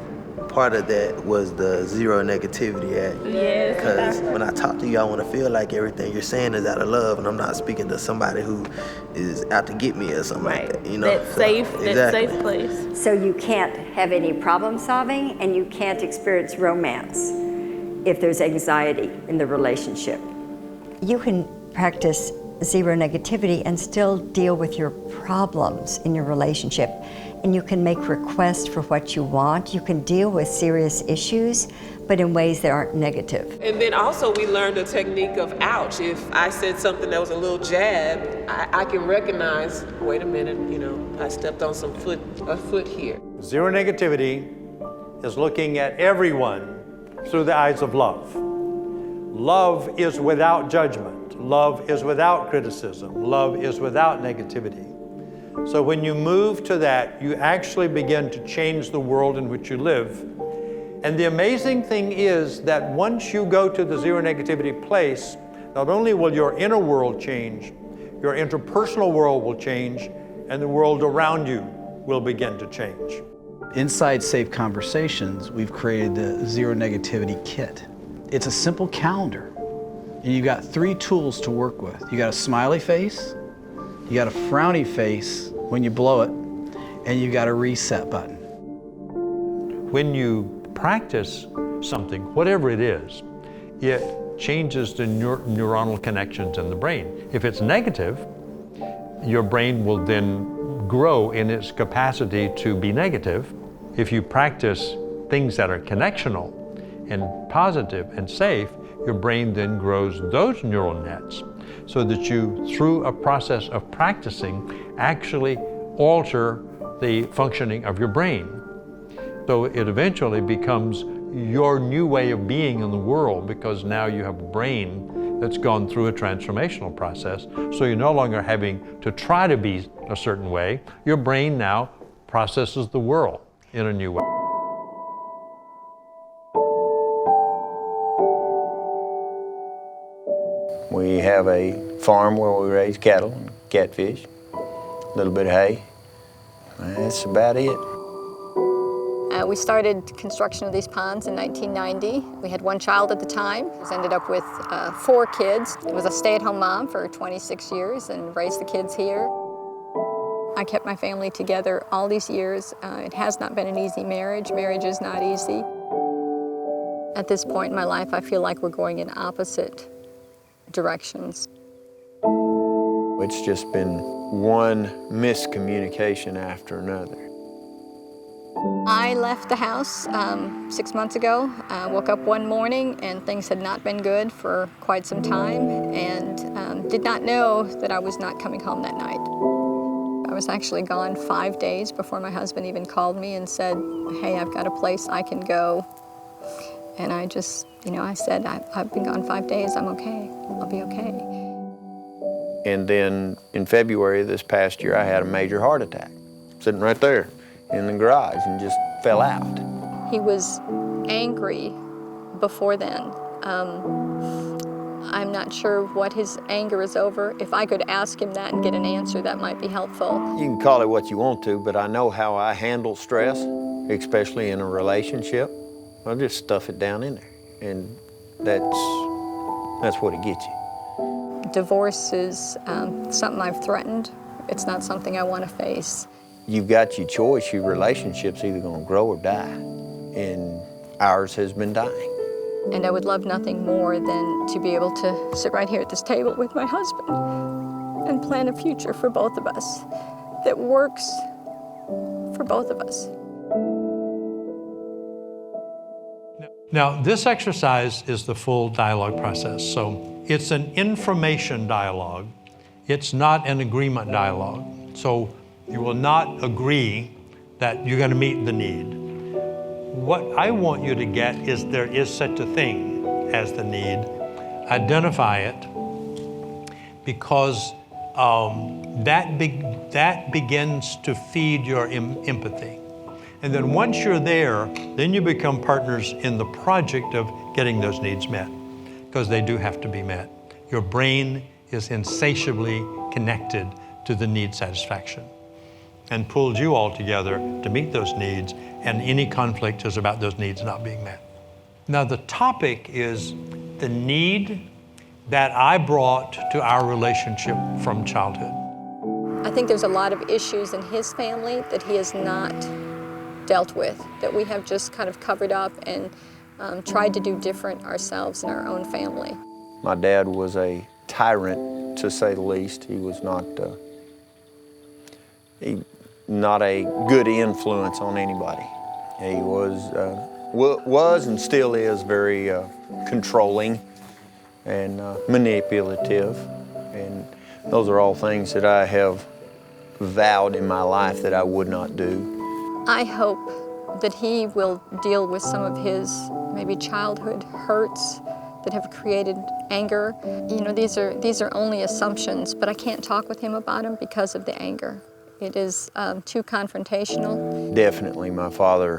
[SPEAKER 14] part of that was the zero negativity act.
[SPEAKER 17] Yes.
[SPEAKER 14] Because when I talk to you, I want to feel like everything you're saying is out of love, and I'm not speaking to somebody who is out to get me or something like that. You know,
[SPEAKER 17] That safe place.
[SPEAKER 5] So you can't have any problem solving, and you can't experience romance if there's anxiety in the relationship.
[SPEAKER 15] You can practice zero negativity and still deal with your problems in your relationship. And you can make requests for what you want. You can deal with serious issues, but in ways that aren't negative.
[SPEAKER 12] And then also we learned a technique of ouch. If I said something that was a little jab, I can recognize, wait a minute, I stepped on a foot here.
[SPEAKER 1] Zero negativity is looking at everyone through the eyes of love. Love is without judgment. Love is without criticism. Love is without negativity. So when you move to that, you actually begin to change the world in which you live. And the amazing thing is that once you go to the zero negativity place, not only will your inner world change, your interpersonal world will change, and the world around you will begin to change.
[SPEAKER 16] Inside Safe Conversations, we've created the Zero Negativity Kit. It's a simple calendar, and you've got 3 tools to work with. You got a smiley face, you got a frowny face when you blow it, and you got a reset button.
[SPEAKER 1] When you practice something, whatever it is, it changes the neuronal connections in the brain. If it's negative, your brain will then grow in its capacity to be negative. If you practice things that are connectional and positive and safe, your brain then grows those neural nets so that you, through a process of practicing, actually alter the functioning of your brain. So it eventually becomes your new way of being in the world, because now you have a brain that's gone through a transformational process. So you're no longer having to try to be a certain way. Your brain now processes the world in a new way.
[SPEAKER 19] We have a farm where we raise cattle and catfish, a little bit of hay. That's about it.
[SPEAKER 21] We started construction of these ponds in 1990. We had 1 child at the time. We ended up with 4 kids. I was a stay-at-home mom for 26 years and raised the kids here. I kept my family together all these years. It has not been an easy marriage. Marriage is not easy. At this point in my life, I feel like we're going in opposite directions.
[SPEAKER 19] It's just been one miscommunication after another.
[SPEAKER 21] I left the house 6 months ago. I woke up one morning and things had not been good for quite some time, and did not know that I was not coming home that night. I was actually gone 5 days before my husband even called me and said, hey, I've got a place I can go. And I just, I said, I've been gone 5 days, I'm okay, I'll be okay.
[SPEAKER 19] And then in February of this past year, I had a major heart attack, sitting right there in the garage, and just fell out.
[SPEAKER 21] He was angry before then. I'm not sure what his anger is over. If I could ask him that and get an answer, that might be helpful.
[SPEAKER 19] You can call it what you want to, but I know how I handle stress, especially in a relationship. I'll just stuff it down in there, and that's what it gets you.
[SPEAKER 21] Divorce is something I've threatened. It's not something I want to face.
[SPEAKER 19] You've got your choice. Your relationship's either going to grow or die. And ours has been dying.
[SPEAKER 21] And I would love nothing more than to be able to sit right here at this table with my husband and plan a future for both of us that works for both of us.
[SPEAKER 1] Now, this exercise is the full dialogue process. So it's an information dialogue. It's not an agreement dialogue. So you will not agree that you're going to meet the need. What I want you to get is there is such a thing as the need. Identify it, because that begins to feed your empathy. And then once you're there, then you become partners in the project of getting those needs met, because they do have to be met. Your brain is insatiably connected to the need satisfaction and pulled you all together to meet those needs, and any conflict is about those needs not being met. Now, the topic is the need that I brought to our relationship from childhood.
[SPEAKER 21] I think there's a lot of issues in his family that he has not dealt with, that we have just kind of covered up and tried to do different ourselves in our own family.
[SPEAKER 19] My dad was a tyrant, to say the least. He was not a good influence on anybody. He was and still is very controlling and manipulative, and those are all things that I have vowed in my life that I would not do.
[SPEAKER 21] I hope that he will deal with some of his maybe childhood hurts that have created anger. You know, these are only assumptions, but I can't talk with him about them because of the anger. It is too confrontational.
[SPEAKER 19] Definitely, my father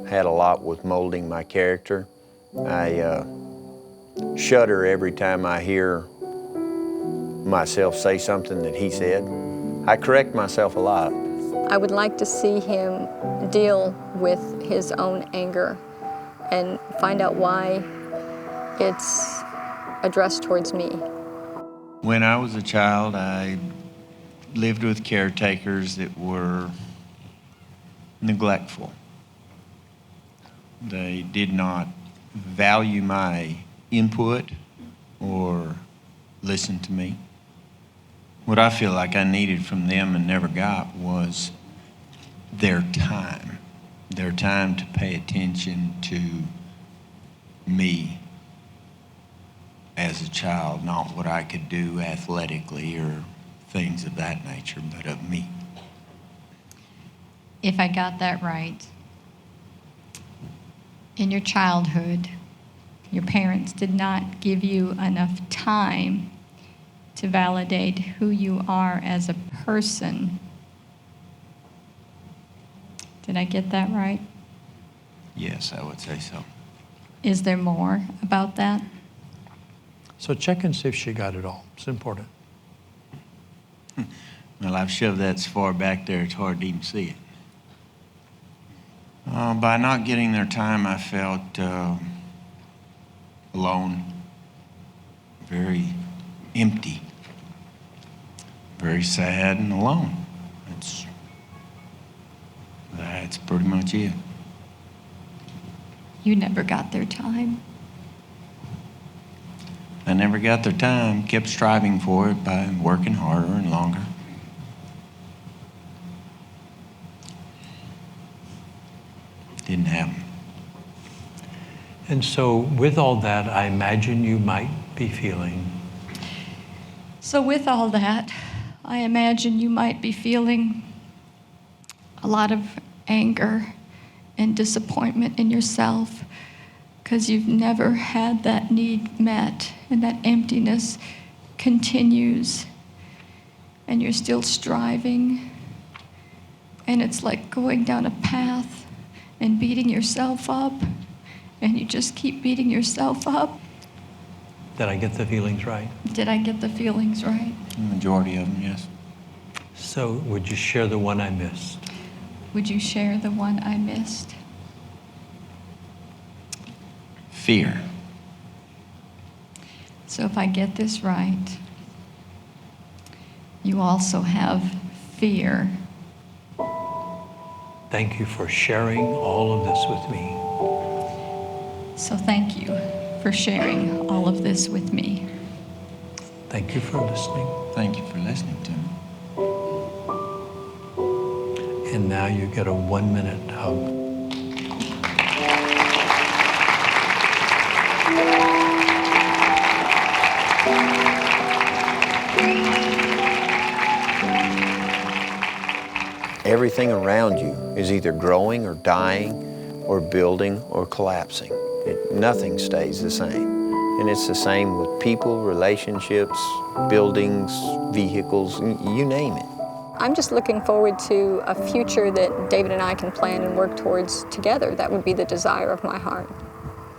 [SPEAKER 19] had a lot with molding my character. I shudder every time I hear myself say something that he said. I correct myself a lot.
[SPEAKER 21] I would like to see him deal with his own anger and find out why it's addressed towards me.
[SPEAKER 10] When I was a child, I lived with caretakers that were neglectful. They did not value my input or listen to me. What I feel like I needed from them and never got was their time to pay attention to me as a child, not what I could do athletically or things of that nature, but of me.
[SPEAKER 20] If I got that right, in your childhood, your parents did not give you enough time to validate who you are as a person. Did I get that right?
[SPEAKER 10] Yes, I would say so.
[SPEAKER 20] Is there more about that?
[SPEAKER 1] So check and see if she got it all. It's important.
[SPEAKER 10] Well, I've shoved that so far back there, it's hard to even see it. By not getting their time, I felt alone, very empty, very sad and alone. That's pretty much it.
[SPEAKER 20] You never got their time.
[SPEAKER 10] I never got their time, kept striving for it by working harder and longer. Didn't happen.
[SPEAKER 1] And so with all that, I imagine you might be feeling.
[SPEAKER 20] So with all that, I imagine you might be feeling a lot of anger and disappointment in yourself because you've never had that need met, and that emptiness continues, and you're still striving, and it's like going down a path and beating yourself up, and you just keep beating yourself up.
[SPEAKER 1] Did I get the feelings right?
[SPEAKER 20] Did I get the feelings right?
[SPEAKER 10] The majority of them, yes.
[SPEAKER 1] So would you share the one I missed?
[SPEAKER 20] Would you share the one I missed?
[SPEAKER 10] Fear.
[SPEAKER 20] So if I get this right, you also have fear.
[SPEAKER 1] Thank you for sharing all of this with me.
[SPEAKER 20] So thank you for sharing all of this with me.
[SPEAKER 1] Thank you for listening.
[SPEAKER 10] Thank you for listening to me.
[SPEAKER 1] And now you get a 1-minute hug.
[SPEAKER 19] Everything around you is either growing or dying or building or collapsing. Nothing stays the same. And it's the same with people, relationships, buildings, vehicles, you name it.
[SPEAKER 21] I'm just looking forward to a future that David and I can plan and work towards together. That would be the desire of my heart.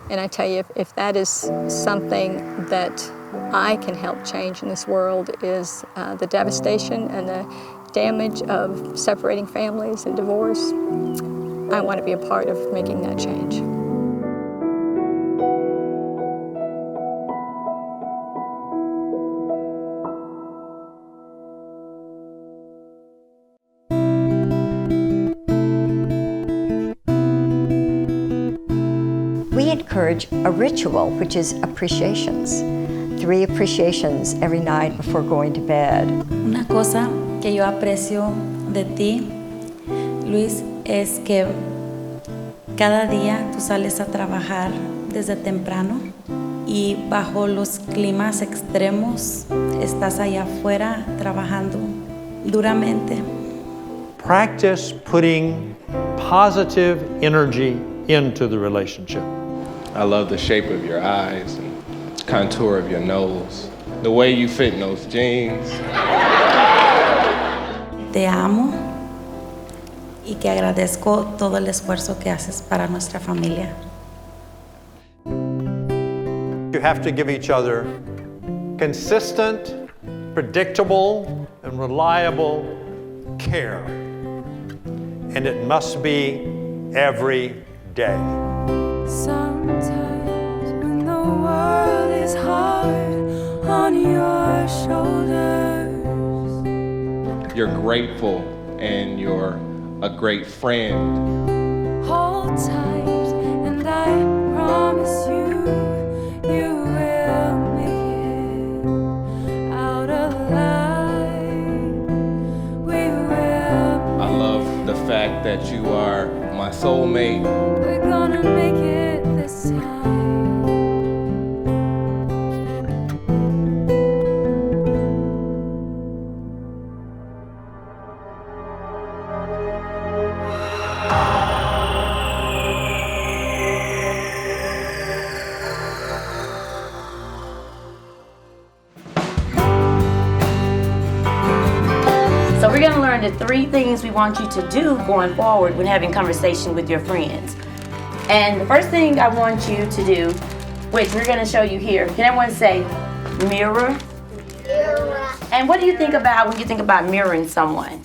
[SPEAKER 21] And I tell you, if that is something that I can help change in this world, is the devastation and the damage of separating families and divorce, I want to be a part of making that change.
[SPEAKER 15] We encourage a ritual, which is appreciations. 3 appreciations every night before going to bed.
[SPEAKER 3] Una cosa que yo aprecio de ti, Luis, es que cada día tú sales a trabajar desde temprano y bajo los climas extremos estás allá afuera trabajando duramente.
[SPEAKER 1] Practice putting positive energy into the relationship.
[SPEAKER 18] I love the shape of your eyes and contour of your nose, the way you fit in those jeans.
[SPEAKER 3] Te amo y que agradezco todo el esfuerzo que haces para nuestra familia.
[SPEAKER 1] You have to give each other consistent, predictable, and reliable care. And it must be every day.
[SPEAKER 22] Sometimes when the world is hard on your shoulders,
[SPEAKER 18] You're grateful and you're a great friend.
[SPEAKER 22] hold tight and I promise you, you will make it out alive. We will.
[SPEAKER 18] I love the fact that you are my soulmate.
[SPEAKER 22] We're gonna make it this time.
[SPEAKER 23] So we're going to learn the 3 things we want you to do going forward when having conversation with your friends. And the first thing I want you to do, which we're going to show you here, can everyone say mirror?
[SPEAKER 25] Mirror.
[SPEAKER 23] And what do you think about when you think about mirroring someone?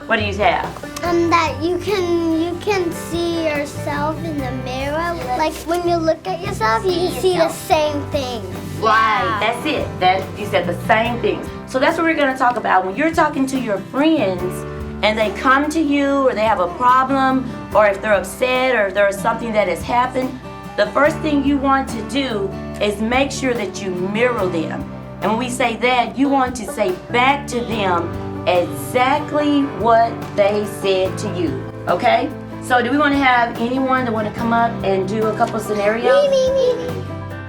[SPEAKER 23] What do you have?
[SPEAKER 25] That you can see yourself in the mirror. Like when you look at yourself, you can see the same thing.
[SPEAKER 23] Right, that's it. You said the same things. So that's what we're going to talk about. When you're talking to your friends and they come to you or they have a problem or if they're upset or if there is something that has happened, the first thing you want to do is make sure that you mirror them. And when we say that, you want to say back to them exactly what they said to you, okay? So do we want to have anyone that want to come up and do a couple scenarios?
[SPEAKER 25] Me.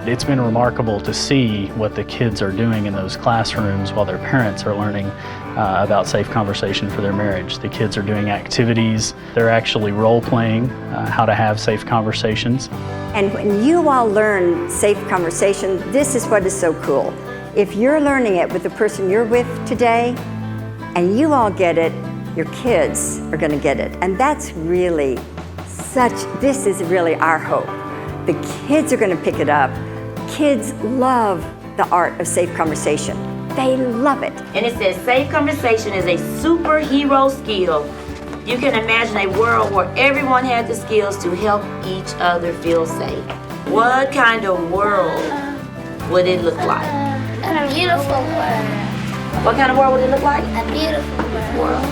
[SPEAKER 26] It's been remarkable to see what the kids are doing in those classrooms while their parents are learning about safe conversation for their marriage. The kids are doing activities. They're actually role-playing how to have safe conversations.
[SPEAKER 15] And when you all learn safe conversation, this is what is so cool. If you're learning it with the person you're with today, and you all get it, your kids are going to get it. And that's really this is really our hope. The kids are going to pick it up. Kids love the art of safe conversation. They love it.
[SPEAKER 23] And it says safe conversation is a superhero skill. You can imagine a world where everyone had the skills to help each other feel safe. What kind of world would it look like?
[SPEAKER 25] A beautiful world.
[SPEAKER 23] What kind of world would it look like?
[SPEAKER 25] A beautiful world.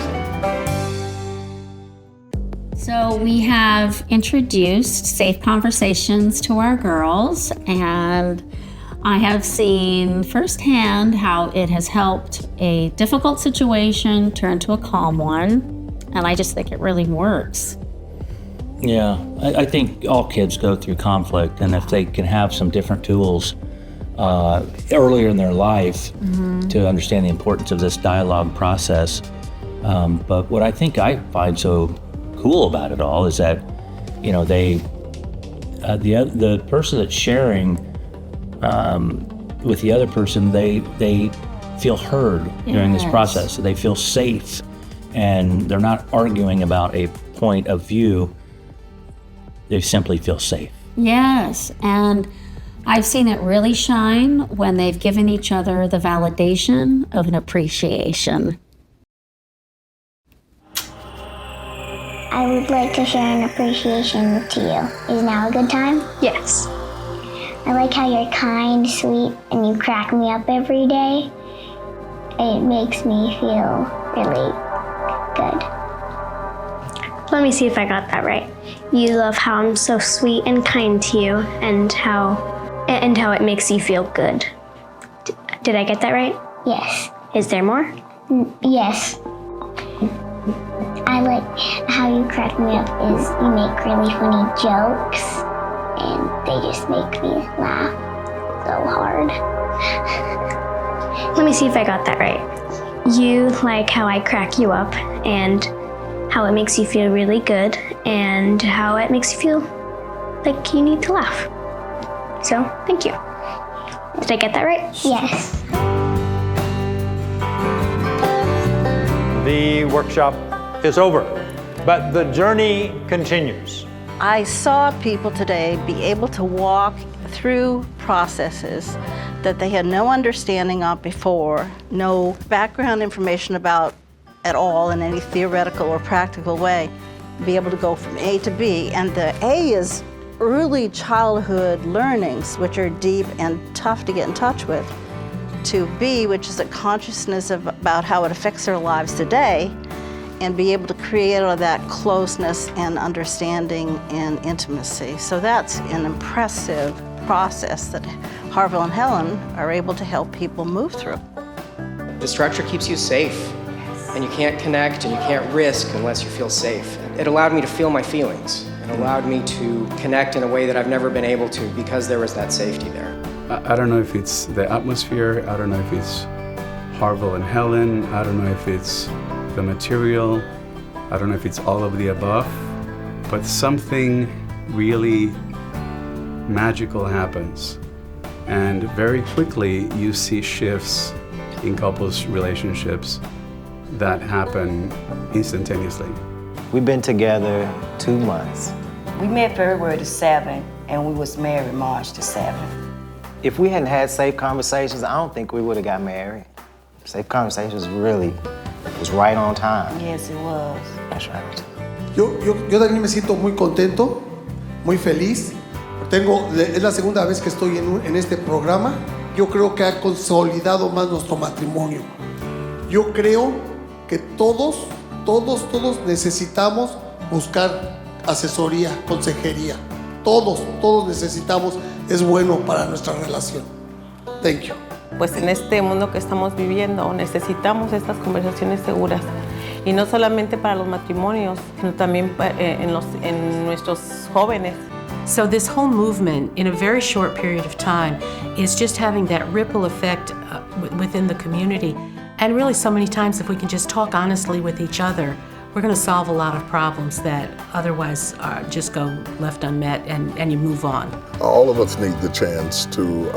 [SPEAKER 2] So we have introduced Safe Conversations to our girls, and I have seen firsthand how it has helped a difficult situation turn to a calm one, and I just think it really works.
[SPEAKER 8] Yeah, I think all kids go through conflict, and if they can have some different tools earlier in their life to understand the importance of this dialogue process. But what I think I find so cool about it all is that, you know, the person that's sharing with the other person, they feel heard during this process. They feel safe, and they're not arguing about a point of view. They simply feel safe.
[SPEAKER 2] Yes, and I've seen it really shine when they've given each other the validation of an appreciation.
[SPEAKER 25] I would like to share an appreciation to you. Is now a good time?
[SPEAKER 21] Yes.
[SPEAKER 25] I like how you're kind, sweet, and you crack me up every day. It makes me feel really good.
[SPEAKER 21] Let me see if I got that right. You love how I'm so sweet and kind to you, and how it makes you feel good. Did I get that right?
[SPEAKER 25] Yes.
[SPEAKER 21] Is there more?
[SPEAKER 25] Yes. I like how you crack me up is you make really funny jokes, and they just make me laugh so hard.
[SPEAKER 21] Let me see if I got that right. You like how I crack you up, and how it makes you feel really good, and how it makes you feel like you need to laugh. So, thank you. Did I get that right?
[SPEAKER 25] Yes.
[SPEAKER 1] The workshop is over, but the journey continues.
[SPEAKER 4] I saw people today be able to walk through processes that they had no understanding of before, no background information about at all in any theoretical or practical way, be able to go from A to B. And the A is early childhood learnings, which are deep and tough to get in touch with, to B, which is a consciousness about how it affects their lives today, and be able to create out of that closeness and understanding and intimacy. So that's an impressive process that Harville and Helen are able to help people move through.
[SPEAKER 7] The structure keeps you safe, and you can't connect and you can't risk unless you feel safe. It allowed me to feel my feelings. It allowed me to connect in a way that I've never been able to because there was that safety there.
[SPEAKER 9] I don't know if it's the atmosphere, I don't know if it's Harville and Helen, I don't know if it's the material, I don't know if it's all of the above, but something really magical happens. And very quickly you see shifts in couples' relationships that happen instantaneously.
[SPEAKER 11] We've been together 2 months.
[SPEAKER 24] We met February the 7th, and we was married March the 7th.
[SPEAKER 11] If we hadn't had safe conversations, I don't think we would have got married. Safe conversations really was right on time.
[SPEAKER 24] Yes, it was.
[SPEAKER 11] That's right.
[SPEAKER 27] Yo también me siento muy contento, muy feliz. Es la segunda vez que estoy en este programa. Yo creo que ha consolidado más nuestro matrimonio. Yo creo que todos necesitamos buscar asesoría, consejería. Todos necesitamos, es bueno para nuestra relación. Thank you.
[SPEAKER 28] Pues en este mundo que estamos viviendo necesitamos estas conversaciones seguras, y no solamente para los matrimonios, sino también en nuestros jóvenes.
[SPEAKER 29] So this whole movement, in a very short period of time, is just having that ripple effect within the community. And really, so many times, if we can just talk honestly with each other, we're going to solve a lot of problems that otherwise just go left unmet, and you move on.
[SPEAKER 30] All of us need the chance to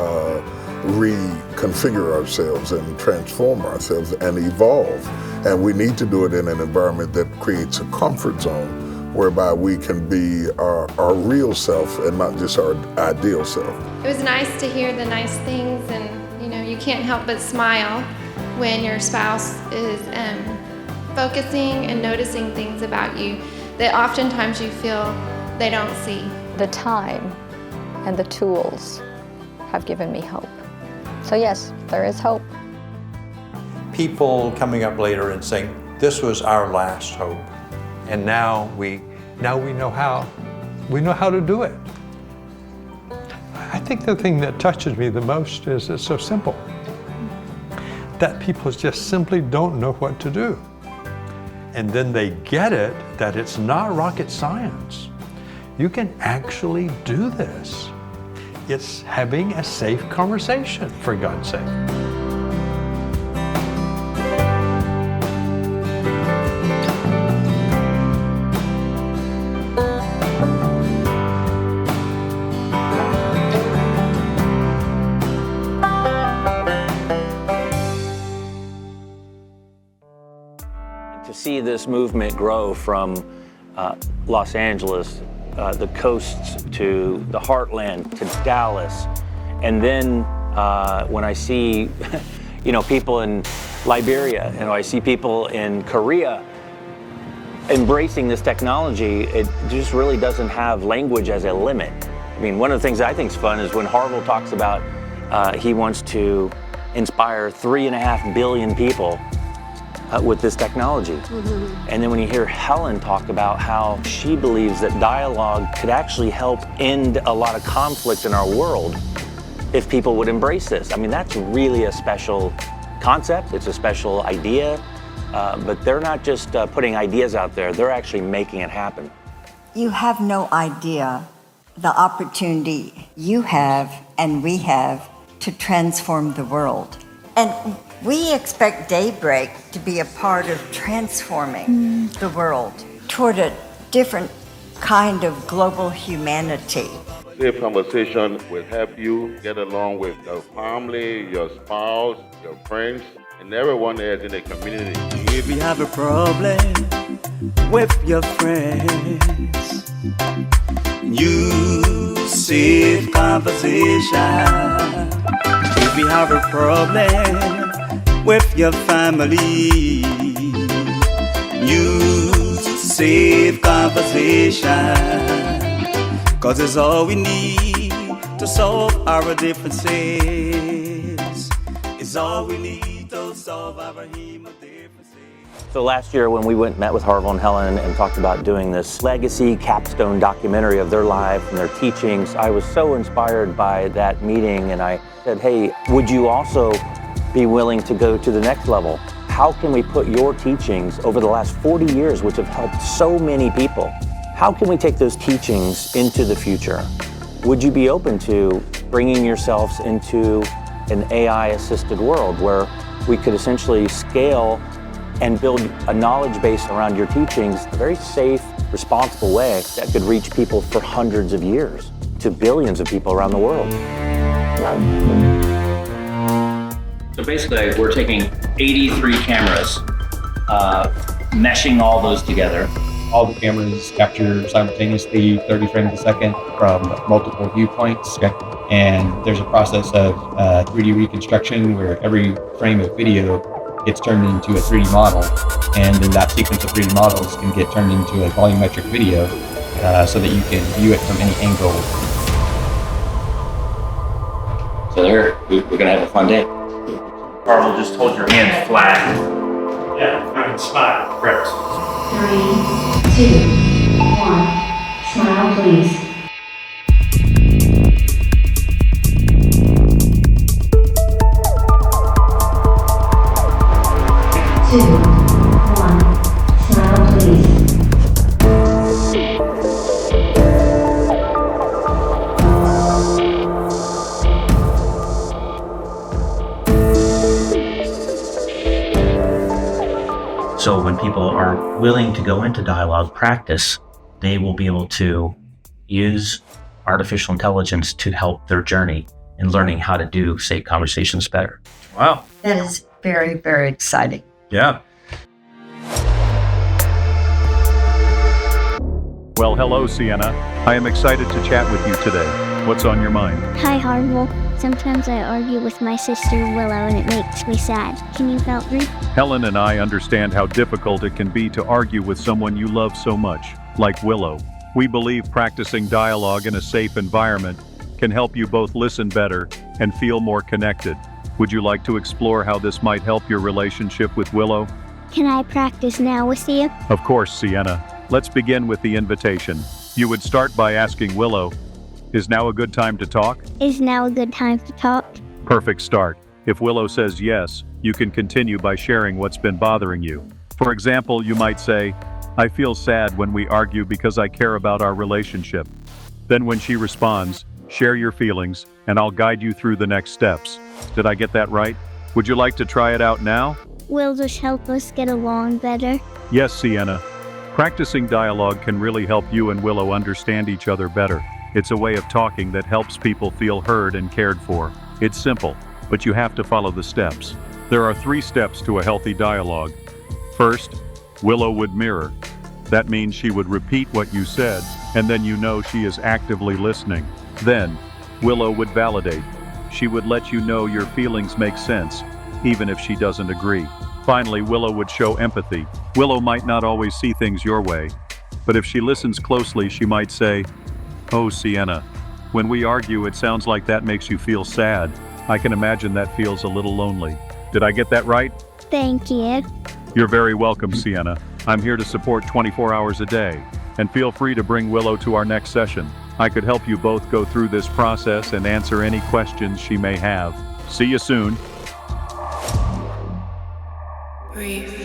[SPEAKER 30] reconfigure ourselves and transform ourselves and evolve. And we need to do it in an environment that creates a comfort zone whereby we can be our real self and not just our ideal self.
[SPEAKER 31] It was nice to hear the nice things, and you can't help but smile when your spouse is focusing and noticing things about you that oftentimes you feel they don't see.
[SPEAKER 21] The time and the tools have given me hope. So yes, there is hope.
[SPEAKER 1] people coming up later and saying, this was our last hope. And now we know how to do it. I think the thing that touches me the most is it's so simple. That people just simply don't know what to do. And then they get it, that it's not rocket science. You can actually do this. It's having a safe conversation, for God's sake.
[SPEAKER 8] To see this movement grow from Los Angeles, the coasts, to the heartland, to Dallas, and then when I see, people in Liberia, I see people in Korea embracing this technology, it just really doesn't have language as a limit. I mean, one of the things I think is fun is when Harville talks about he wants to inspire 3.5 billion people with this technology. Mm-hmm. And then when you hear Helen talk about how she believes that dialogue could actually help end a lot of conflict in our world if people would embrace this. I mean, that's really a special concept, it's a special idea, but they're not just putting ideas out there, they're actually making it happen.
[SPEAKER 15] You have no idea the opportunity you have and we have to transform the world. And we expect Daybreak to be a part of transforming the world toward a different kind of global humanity.
[SPEAKER 3] Safe conversation will help you get along with your family, your spouse, your friends, and everyone else in the community.
[SPEAKER 5] If you have a problem with your friends, use safe conversation. If you have a problem with your family, use safe conversation, 'cause it's all we need to solve our differences. It's all we need to solve our differences.
[SPEAKER 8] So last year when we went and met with Harville and Helen and talked about doing this legacy capstone documentary of their life and their teachings, I was so inspired by that meeting, and I said, hey, would you also be willing to go to the next level? How can we put your teachings over the last 40 years, which have helped so many people, how can we take those teachings into the future? Would you be open to bringing yourselves into an AI-assisted world where we could essentially scale and build a knowledge base around your teachings in a very safe, responsible way that could reach people for hundreds of years to billions of people around the world?
[SPEAKER 6] So basically, we're taking 83 cameras, meshing all those together.
[SPEAKER 10] All the cameras capture simultaneously 30 frames a second from multiple viewpoints. Okay. And there's a process of 3D reconstruction where every frame of video gets turned into a 3D model, and then that sequence of 3D models can get turned into a volumetric video so that you can view it from any angle.
[SPEAKER 6] So there, we're gonna have a fun day. Harville, just hold your hand flat. Yeah, and smile. Correct.
[SPEAKER 22] 3, 2, 1. Smile, please.
[SPEAKER 8] So when people are willing to go into dialogue practice, they will be able to use artificial intelligence to help their journey in learning how to do safe conversations better.
[SPEAKER 6] Wow.
[SPEAKER 15] That is very, very exciting.
[SPEAKER 6] Yeah.
[SPEAKER 12] Well, hello, Sienna. I am excited to chat with you today. What's on your mind?
[SPEAKER 25] Hi, Harville. Sometimes I argue with my sister Willow and it makes me sad. Can you help me?
[SPEAKER 12] Helen and I understand how difficult it can be to argue with someone you love so much, like Willow. We believe practicing dialogue in a safe environment can help you both listen better and feel more connected. Would you like to explore how this might help your relationship with Willow?
[SPEAKER 25] Can I practice now with you?
[SPEAKER 12] Of course, Sienna. Let's begin with the invitation. You would start by asking Willow, "Is now a good time to talk?"
[SPEAKER 25] Is now a good time to talk?
[SPEAKER 12] Perfect start. If Willow says yes, you can continue by sharing what's been bothering you. For example, you might say, "I feel sad when we argue because I care about our relationship." Then when she responds, share your feelings, and I'll guide you through the next steps. Did I get that right? Would you like to try it out now?
[SPEAKER 25] Will this help us get along better?
[SPEAKER 12] Yes, Sienna. Practicing dialogue can really help you and Willow understand each other better. It's a way of talking that helps people feel heard and cared for. It's simple, but you have to follow the steps. There are 3 steps to a healthy dialogue. First, Willow would mirror. That means she would repeat what you said, and then you know she is actively listening. Then, Willow would validate. She would let you know your feelings make sense, even if she doesn't agree. Finally, Willow would show empathy. Willow might not always see things your way, but if she listens closely, she might say, "Oh, Sienna, when we argue, it sounds like that makes you feel sad. I can imagine that feels a little lonely." Did I get that right?
[SPEAKER 25] Thank you.
[SPEAKER 12] You're very welcome, Sienna. I'm here to support 24 hours a day, and feel free to bring Willow to our next session. I could help you both go through this process and answer any questions she may have. See you soon.
[SPEAKER 22] Breathe.